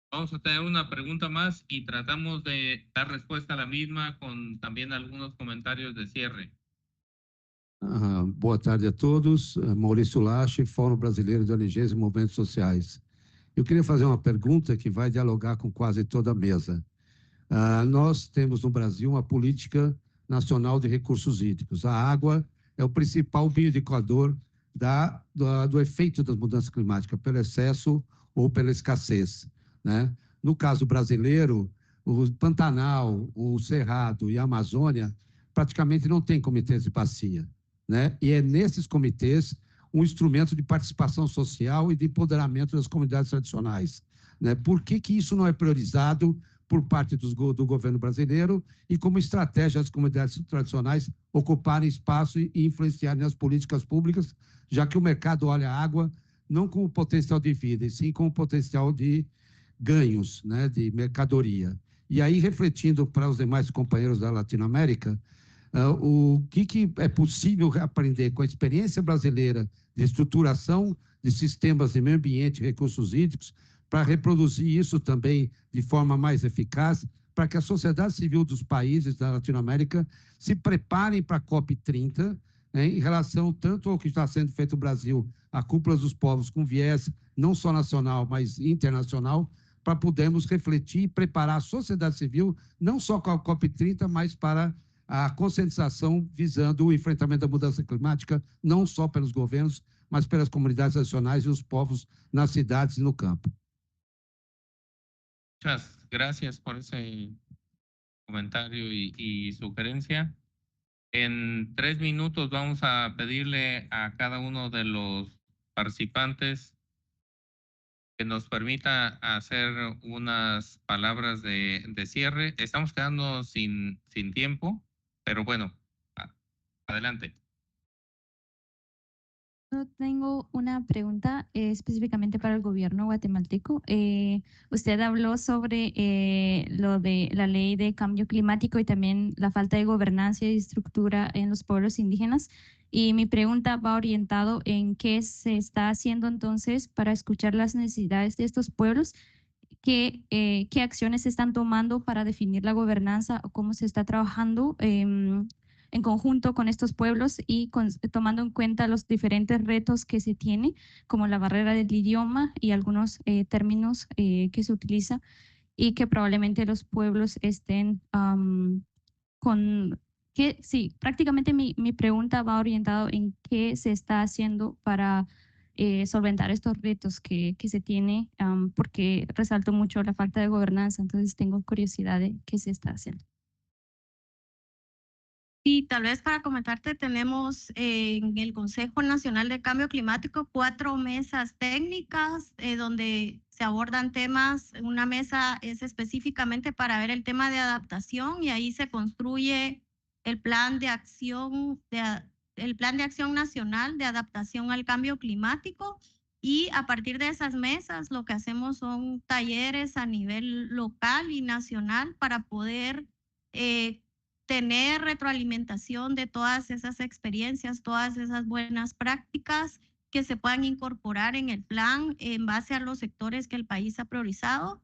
Speaker 1: Vamos a tener una pregunta más y tratamos de dar respuesta a la misma con también algunos comentarios de cierre.
Speaker 10: Boa tarde a todos. Maurício Lache, Fórum Brasileiro de ONGs e Movimentos Sociais. Eu queria fazer uma pergunta que vai dialogar com quase toda a mesa. Nós temos no Brasil uma política nacional de recursos hídricos. A água é o principal bioindicador do efeito das mudanças climáticas, pelo excesso ou pela escassez, né? No caso brasileiro, o Pantanal, o Cerrado e a Amazônia praticamente não tem comitês de bacia, né? E é nesses comitês um instrumento de participação social e de empoderamento das comunidades tradicionais, né? Por que isso não é priorizado por parte do governo brasileiro e como estratégia as comunidades tradicionais ocuparem espaço e influenciarem as políticas públicas, já que o mercado olha a água não como potencial de vida, e sim como potencial de ganhos, né, de mercadoria. E aí, refletindo para os demais companheiros da Latinoamérica, o que é possível aprender com a experiência brasileira de estruturação de sistemas de meio ambiente e recursos hídricos para reproduzir isso também de forma mais eficaz, para que a sociedade civil dos países da Latinoamérica se preparem para a COP30, né, em relação tanto ao que está sendo feito no Brasil, a Cúpula dos Povos, com viés não só nacional, mas internacional, para podermos refletir e preparar a sociedade civil, não só com a COP30, mas para a conscientização visando o enfrentamento da mudança climática, não só pelos governos, mas pelas comunidades nacionais e os povos nas cidades e no campo.
Speaker 1: Muchas gracias por ese comentario y sugerencia. En 3 minutos vamos a pedirle a cada uno de los participantes que nos permita hacer unas palabras de cierre. Estamos quedando sin tiempo, pero bueno, Adelante.
Speaker 11: Yo tengo una pregunta específicamente para el gobierno guatemalteco. Usted habló sobre lo de la ley de cambio climático y también la falta de gobernanza y estructura en los pueblos indígenas. Y mi pregunta va orientado en qué se está haciendo entonces para escuchar las necesidades de estos pueblos. ¿Qué acciones se están tomando para definir la gobernanza o cómo se está trabajando en conjunto con estos pueblos y tomando en cuenta los diferentes retos que se tiene, como la barrera del idioma y algunos términos que se utilizan y que probablemente los pueblos estén sí, prácticamente mi pregunta va orientado en qué se está haciendo para solventar estos retos que se tiene, porque resalto mucho la falta de gobernanza, entonces tengo curiosidad de qué se está haciendo.
Speaker 4: Y tal vez para comentarte, tenemos en el Consejo Nacional de Cambio Climático 4 mesas técnicas donde se abordan temas. Una mesa es específicamente para ver el tema de adaptación y ahí se construye el plan de acción, nacional de adaptación al cambio climático. Y a partir de esas mesas lo que hacemos son talleres a nivel local y nacional para poder tener retroalimentación de todas esas experiencias, todas esas buenas prácticas que se puedan incorporar en el plan en base a los sectores que el país ha priorizado.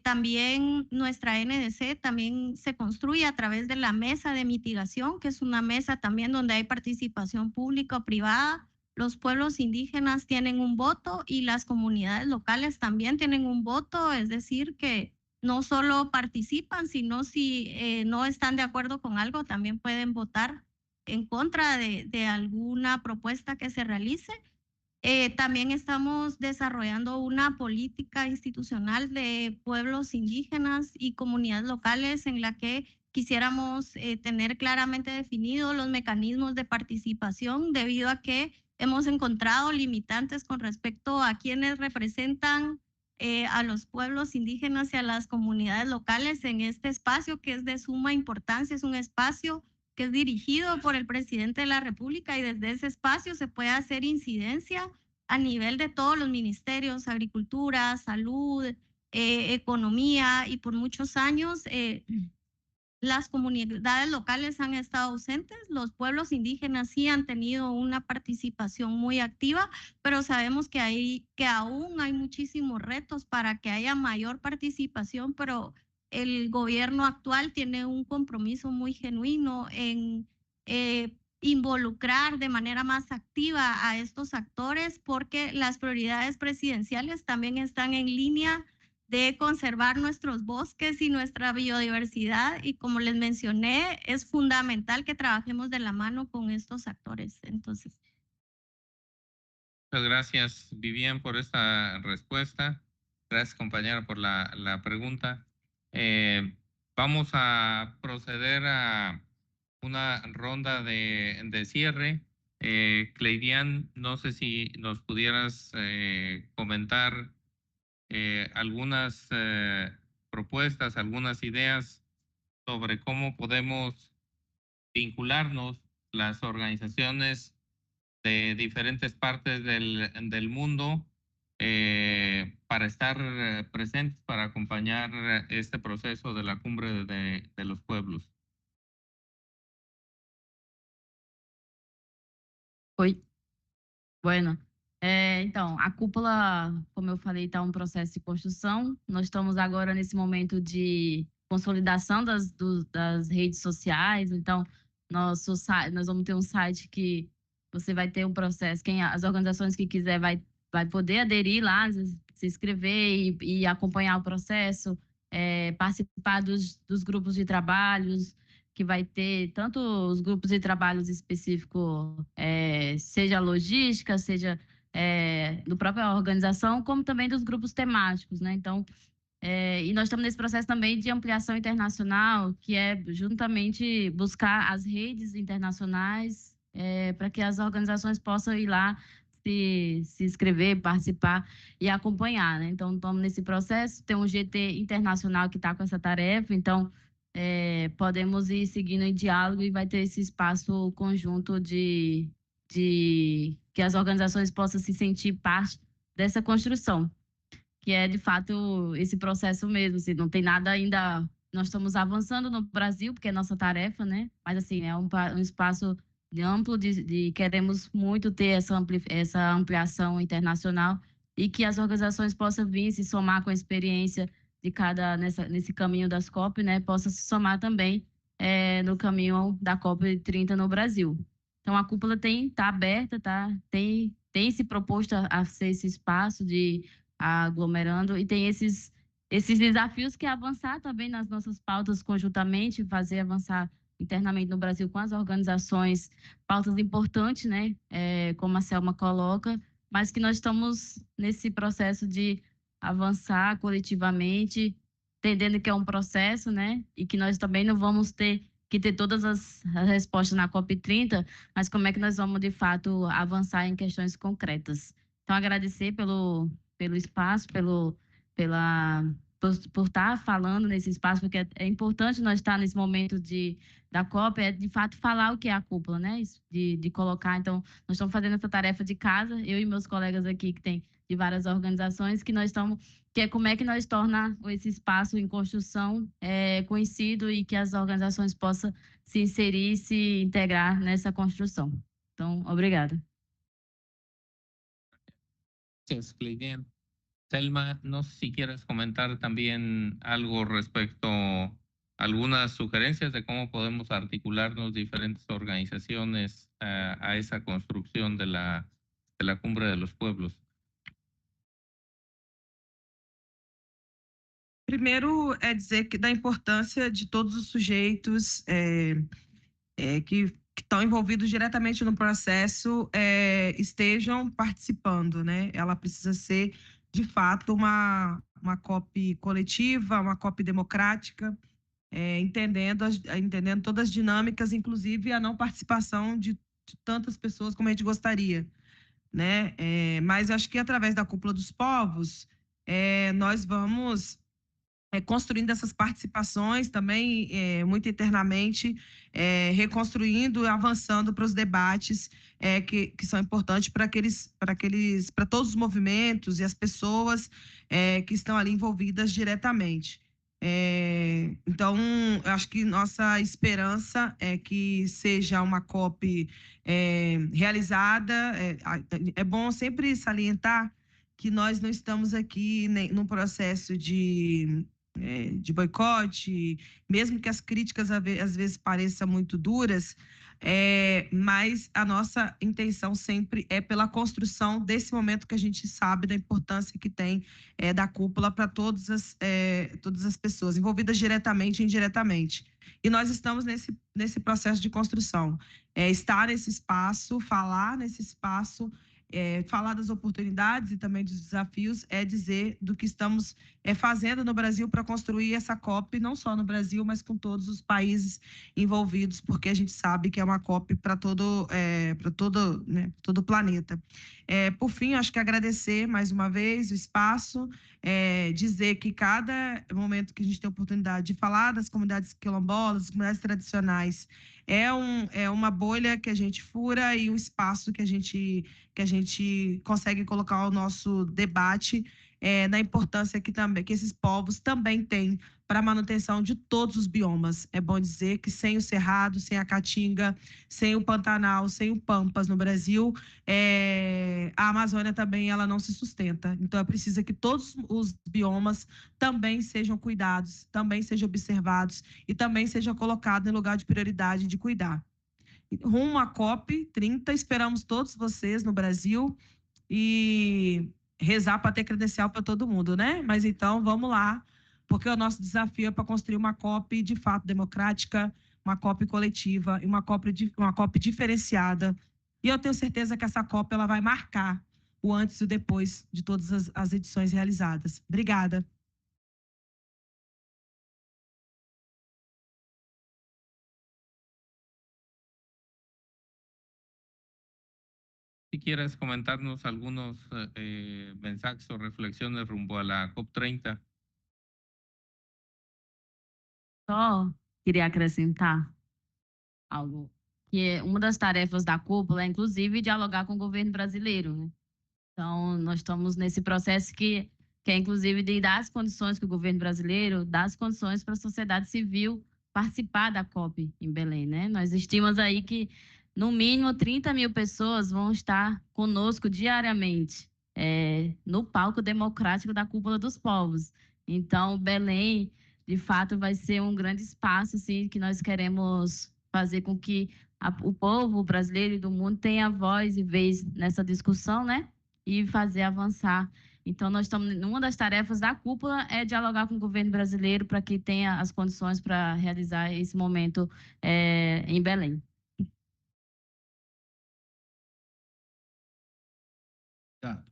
Speaker 4: También nuestra NDC también se construye a través de la mesa de mitigación, que es una mesa también donde hay participación pública o privada. Los pueblos indígenas tienen un voto y las comunidades locales también tienen un voto, es decir, que no solo participan, sino si no están de acuerdo con algo, también pueden votar en contra de alguna propuesta que se realice. También estamos desarrollando una política institucional de pueblos indígenas y comunidades locales en la que quisiéramos tener claramente definidos los mecanismos de participación debido a que hemos encontrado limitantes con respecto a quienes representan a los pueblos indígenas y a las comunidades locales en este espacio que es de suma importancia, es un espacio que es dirigido por el presidente de la República y desde ese espacio se puede hacer incidencia a nivel de todos los ministerios, agricultura, salud, economía, y por muchos años las comunidades locales han estado ausentes, los pueblos indígenas sí han tenido una participación muy activa, pero sabemos que aún hay muchísimos retos para que haya mayor participación, pero el gobierno actual tiene un compromiso muy genuino en involucrar de manera más activa a estos actores porque las prioridades presidenciales también están en línea de conservar nuestros bosques y nuestra biodiversidad y como les mencioné, es fundamental que trabajemos de la mano con estos actores. Entonces.
Speaker 1: Muchas gracias, Vivian, por esta respuesta. Gracias, compañera, por la pregunta. Vamos a proceder a una ronda de cierre. Cleidian, no sé si nos pudieras comentar algunas propuestas, algunas ideas sobre cómo podemos vincularnos las organizaciones de diferentes partes del mundo para estar presentes, para acompañar este proceso de la cumbre de los pueblos.
Speaker 5: Oi. Bueno, então, a cúpula, como eu falei, está um processo de construção. Nós estamos agora nesse momento de consolidação das redes sociais. Então, nós vamos ter um site que você vai ter um processo. As organizações que quiser vai poder aderir lá, se inscrever e acompanhar o processo, participar dos grupos de trabalhos, que vai ter tanto os grupos de trabalhos específicos, seja logística, seja da própria organização, como também dos grupos temáticos, né? Então, e nós estamos nesse processo também de ampliação internacional, que é juntamente buscar as redes internacionais para que as organizações possam ir lá se inscrever, participar e acompanhar, né? Então, estamos nesse processo, tem um GT internacional que está com essa tarefa, então podemos ir seguindo em diálogo e vai ter esse espaço conjunto de que as organizações possam se sentir parte dessa construção, que é de fato esse processo mesmo. Assim, não tem nada ainda. Nós estamos avançando no Brasil, porque é nossa tarefa, né? Mas assim, é um espaço amplo de queremos muito ter essa ampliação internacional e que as organizações possam vir se somar com a experiência de nesse caminho das COP, né? Possa se somar também no caminho da COP 30 no Brasil. Então a cúpula tá aberta, tem se proposto a ser esse espaço de aglomerando e tem esses desafios que é avançar também nas nossas pautas conjuntamente, fazer avançar internamente no Brasil com as organizações, pautas importantes, né, como a Selma coloca, mas que nós estamos nesse processo de avançar coletivamente, entendendo que é um processo, né, e que nós também não vamos ter que ter todas as respostas na COP30, mas como é que nós vamos, de fato, avançar em questões concretas. Então, agradecer pelo espaço, por estar falando nesse espaço, porque é importante nós estar nesse momento da COP, de fato falar o que é a cúpula, né? De colocar. Então, nós estamos fazendo essa tarefa de casa, eu e meus colegas aqui, que tem de várias organizações, que é como é que nós torna esse espaço em construção conhecido e que as organizações possam se inserir e se integrar nessa construção. Então, obrigada.
Speaker 1: Gracias, Cleidian. Selma, no sé si quieres comentar también algo respecto a algunas sugerencias de cómo podemos articularnos diferentes organizaciones a esa construcción de la Cumbre de los Pueblos.
Speaker 6: Primeiro é dizer que da importância de todos os sujeitos que estão envolvidos diretamente no processo estejam participando, né? Ela precisa ser, de fato, uma COP coletiva, uma COP democrática, entendendo todas as dinâmicas, inclusive a não participação de tantas pessoas como a gente gostaria, né? Mas acho que através da Cúpula dos Povos, nós vamos construindo essas participações também muito internamente, reconstruindo e avançando para os debates que são importantes para todos os movimentos e as pessoas que estão ali envolvidas diretamente. Então, eu acho que nossa esperança é que seja uma COP realizada. É bom sempre salientar que nós não estamos aqui num processo de boicote, mesmo que as críticas às vezes pareçam muito duras, mas a nossa intenção sempre é pela construção desse momento que a gente sabe da importância que tem da cúpula para todas as pessoas envolvidas diretamente e indiretamente. E nós estamos nesse processo de construção. Estar nesse espaço, falar nesse espaço, falar das oportunidades e também dos desafios, dizer do que estamos fazendo no Brasil para construir essa COP, não só no Brasil, mas com todos os países envolvidos, porque a gente sabe que é uma COP para todo o planeta. Por fim, acho que agradecer mais uma vez o espaço, dizer que cada momento que a gente tem a oportunidade de falar das comunidades quilombolas, das comunidades tradicionais, é uma bolha que a gente fura e um espaço que a gente consegue colocar o nosso debate na importância que esses povos também têm para a manutenção de todos os biomas. É bom dizer que sem o Cerrado, sem a Caatinga, sem o Pantanal, sem o Pampas no Brasil, a Amazônia também ela não se sustenta. Então, é preciso que todos os biomas também sejam cuidados, também sejam observados e também sejam colocados em lugar de prioridade de cuidar. Rumo à COP 30, esperamos todos vocês no Brasil e rezar para ter credencial para todo mundo, né? Mas então, vamos lá, porque o nosso desafio é para construir uma COP de fato democrática, uma COP coletiva e uma COP diferenciada. E eu tenho certeza que essa COP ela vai marcar o antes e o depois de todas as edições realizadas. Obrigada.
Speaker 1: Si quieres comentarnos algunos mensajes o reflexiones rumbo a la COP30.
Speaker 5: Só queria acrescentar algo. Que uma das tarefas da cúpula é, inclusive, dialogar com o governo brasileiro, né? Então, nós estamos nesse processo que é, inclusive, de dar as condições que o governo brasileiro dá as condições para a sociedade civil participar da COP em Belém, né? Nós estimamos aí que, no mínimo, 30 mil pessoas vão estar conosco diariamente no palco democrático da Cúpula dos Povos. Então, Belém, de fato, vai ser um grande espaço, assim, que nós queremos fazer com que o povo brasileiro e do mundo tenha voz e vez nessa discussão, né? E fazer avançar. Então, nós estamos, uma das tarefas da cúpula é dialogar com o governo brasileiro para que tenha as condições para realizar esse momento em Belém.
Speaker 3: Tá.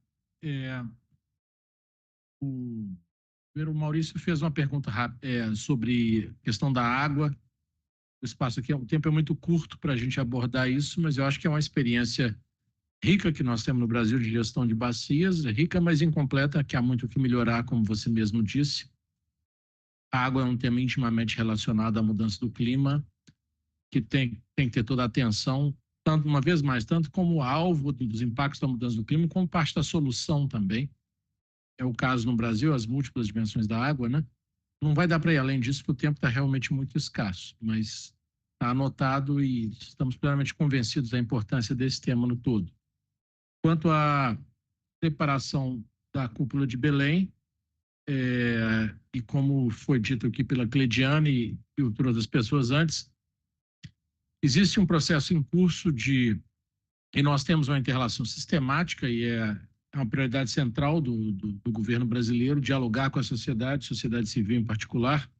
Speaker 3: O Maurício fez uma pergunta rápida sobre a questão da água. O espaço aqui, o tempo é muito curto para a gente abordar isso, mas eu acho que é uma experiência rica que nós temos no Brasil de gestão de bacias, rica, mas incompleta, que há muito o que melhorar, como você mesmo disse. A água é um tema intimamente relacionado à mudança do clima, que tem que ter toda a atenção, tanto, uma vez mais, tanto como alvo dos impactos da mudança do clima, como parte da solução também. É o caso no Brasil, as múltiplas dimensões da água, né? Não vai dar para ir além disso, porque o tempo está realmente muito escasso, mas está anotado e estamos plenamente convencidos da importância desse tema no todo. Quanto à preparação da cúpula de Belém, e como foi dito aqui pela Cleidiane e por outras pessoas antes, existe um processo em curso e nós temos uma inter-relação sistemática e é uma prioridade central do governo brasileiro dialogar com a sociedade civil em particular,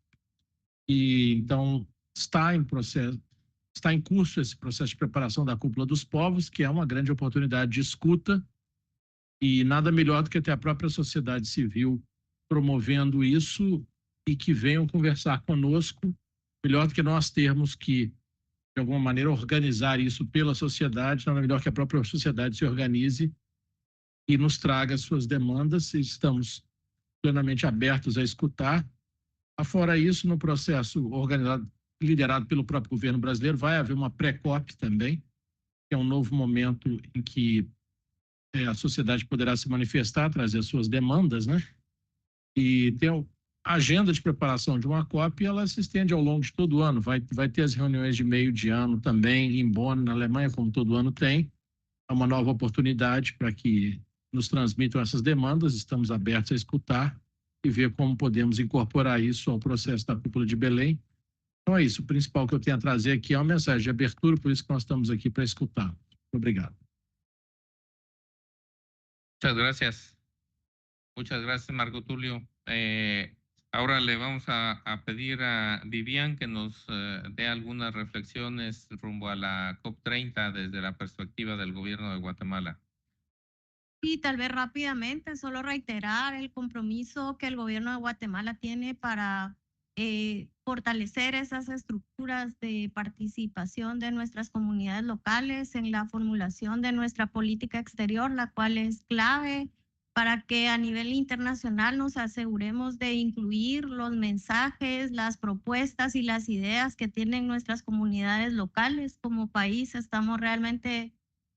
Speaker 3: e então está em curso esse processo de preparação da Cúpula dos Povos, que é uma grande oportunidade de escuta, e nada melhor do que ter a própria sociedade civil promovendo isso e que venham conversar conosco, melhor do que nós termos que, de alguma maneira, organizar isso pela sociedade, nada melhor que a própria sociedade se organize e nos traga suas demandas, e estamos plenamente abertos a escutar. Afora isso, no processo organizado, liderado pelo próprio governo brasileiro, vai haver uma pré-COP também, que é um novo momento em que a sociedade poderá se manifestar, trazer suas demandas, né? E tem a agenda de preparação de uma COP, ela se estende ao longo de todo o ano. Vai ter as reuniões de meio de ano também, em Bonn, na Alemanha, como todo ano tem. É uma nova oportunidade para que nos transmitam essas demandas. Estamos abertos a escutar e ver como podemos incorporar isso ao processo da Cúpula de Belém. Então é isso. O principal que eu tenho a trazer aqui é uma mensagem de abertura, por isso que nós estamos aqui para escutar. Obrigado.
Speaker 1: Muchas gracias, Marco Tulio. Ahora le vamos a pedir a Vivian que nos dé algunas reflexiones rumbo a la COP30 desde la perspectiva del gobierno de Guatemala.
Speaker 4: Y tal vez rápidamente, solo reiterar el compromiso que el gobierno de Guatemala tiene para fortalecer esas estructuras de participación de nuestras comunidades locales en la formulación de nuestra política exterior, la cual es clave para que a nivel internacional nos aseguremos de incluir los mensajes, las propuestas y las ideas que tienen nuestras comunidades locales. Como país estamos realmente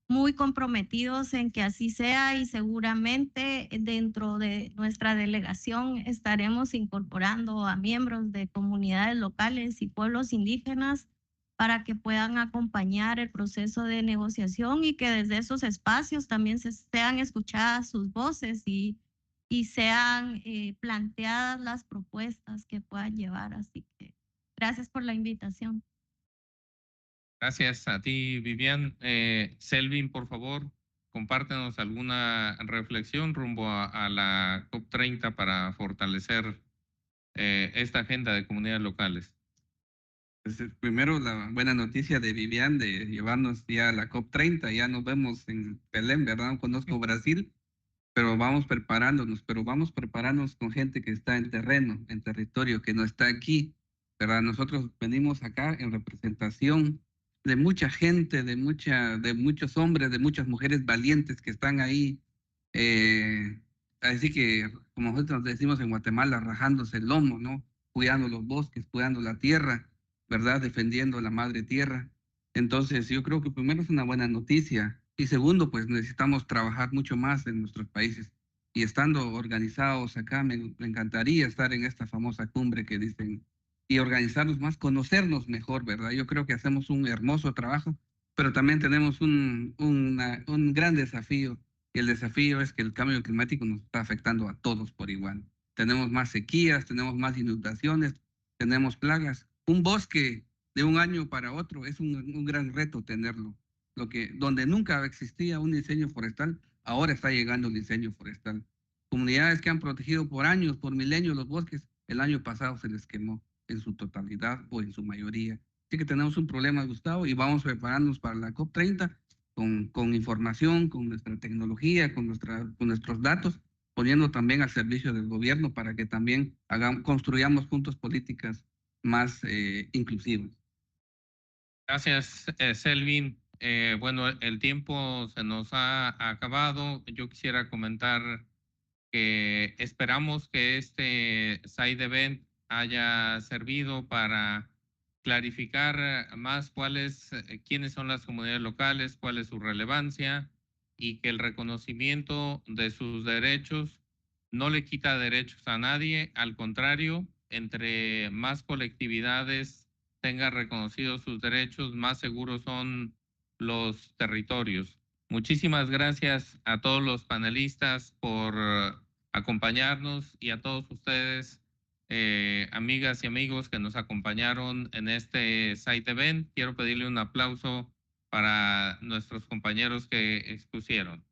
Speaker 4: muy comprometidos en que así sea, y seguramente dentro de nuestra delegación estaremos incorporando a miembros de comunidades locales y pueblos indígenas para que puedan acompañar el proceso de negociación y que desde esos espacios también sean escuchadas sus voces y sean planteadas las propuestas que puedan llevar. Así que gracias por la invitación.
Speaker 1: Gracias a ti, Vivian. Selvin, por favor, compártenos alguna reflexión rumbo a la COP30 para fortalecer esta agenda de comunidades locales.
Speaker 2: Pues, primero, la buena noticia de Vivian de llevarnos ya a la COP30. Ya nos vemos en Belén, ¿verdad? No conozco Brasil, pero vamos preparándonos con gente que está en terreno, en territorio, que no está aquí, ¿verdad? Nosotros venimos acá en representación de mucha gente, de muchos hombres, de muchas mujeres valientes que están ahí. Así que, como nosotros decimos en Guatemala, rajándose el lomo, ¿no? Cuidando los bosques, cuidando la tierra. ¿verdad? Defendiendo la madre tierra. Entonces, yo creo que primero es una buena noticia y segundo, pues necesitamos trabajar mucho más en nuestros países. Y estando organizados acá, me encantaría estar en esta famosa cumbre que dicen y organizarnos más, conocernos mejor, ¿verdad? Yo creo que hacemos un hermoso trabajo, pero también tenemos un gran desafío. Y el desafío es que el cambio climático nos está afectando a todos por igual. Tenemos más sequías, tenemos más inundaciones, tenemos plagas. Un bosque de un año para otro es un gran reto tenerlo. Donde nunca existía un incendio forestal, ahora está llegando el incendio forestal. Comunidades que han protegido por años, por milenios los bosques, el año pasado se les quemó en su totalidad o en su mayoría. Así que tenemos un problema, Gustavo, y vamos preparándonos para la COP30 con información, con nuestra tecnología, con nuestros datos, poniendo también al servicio del gobierno para que también construyamos juntos políticas más inclusivas.
Speaker 1: Gracias, Selvin. Bueno, el tiempo se nos ha acabado. Yo quisiera comentar que esperamos que este side event haya servido para clarificar más quiénes son las comunidades locales, cuál es su relevancia y que el reconocimiento de sus derechos no le quita derechos a nadie, al contrario, entre más colectividades tengan reconocidos sus derechos, más seguros son los territorios. Muchísimas gracias a todos los panelistas por acompañarnos y a todos ustedes, amigas y amigos que nos acompañaron en este site event. Quiero pedirle un aplauso para nuestros compañeros que expusieron.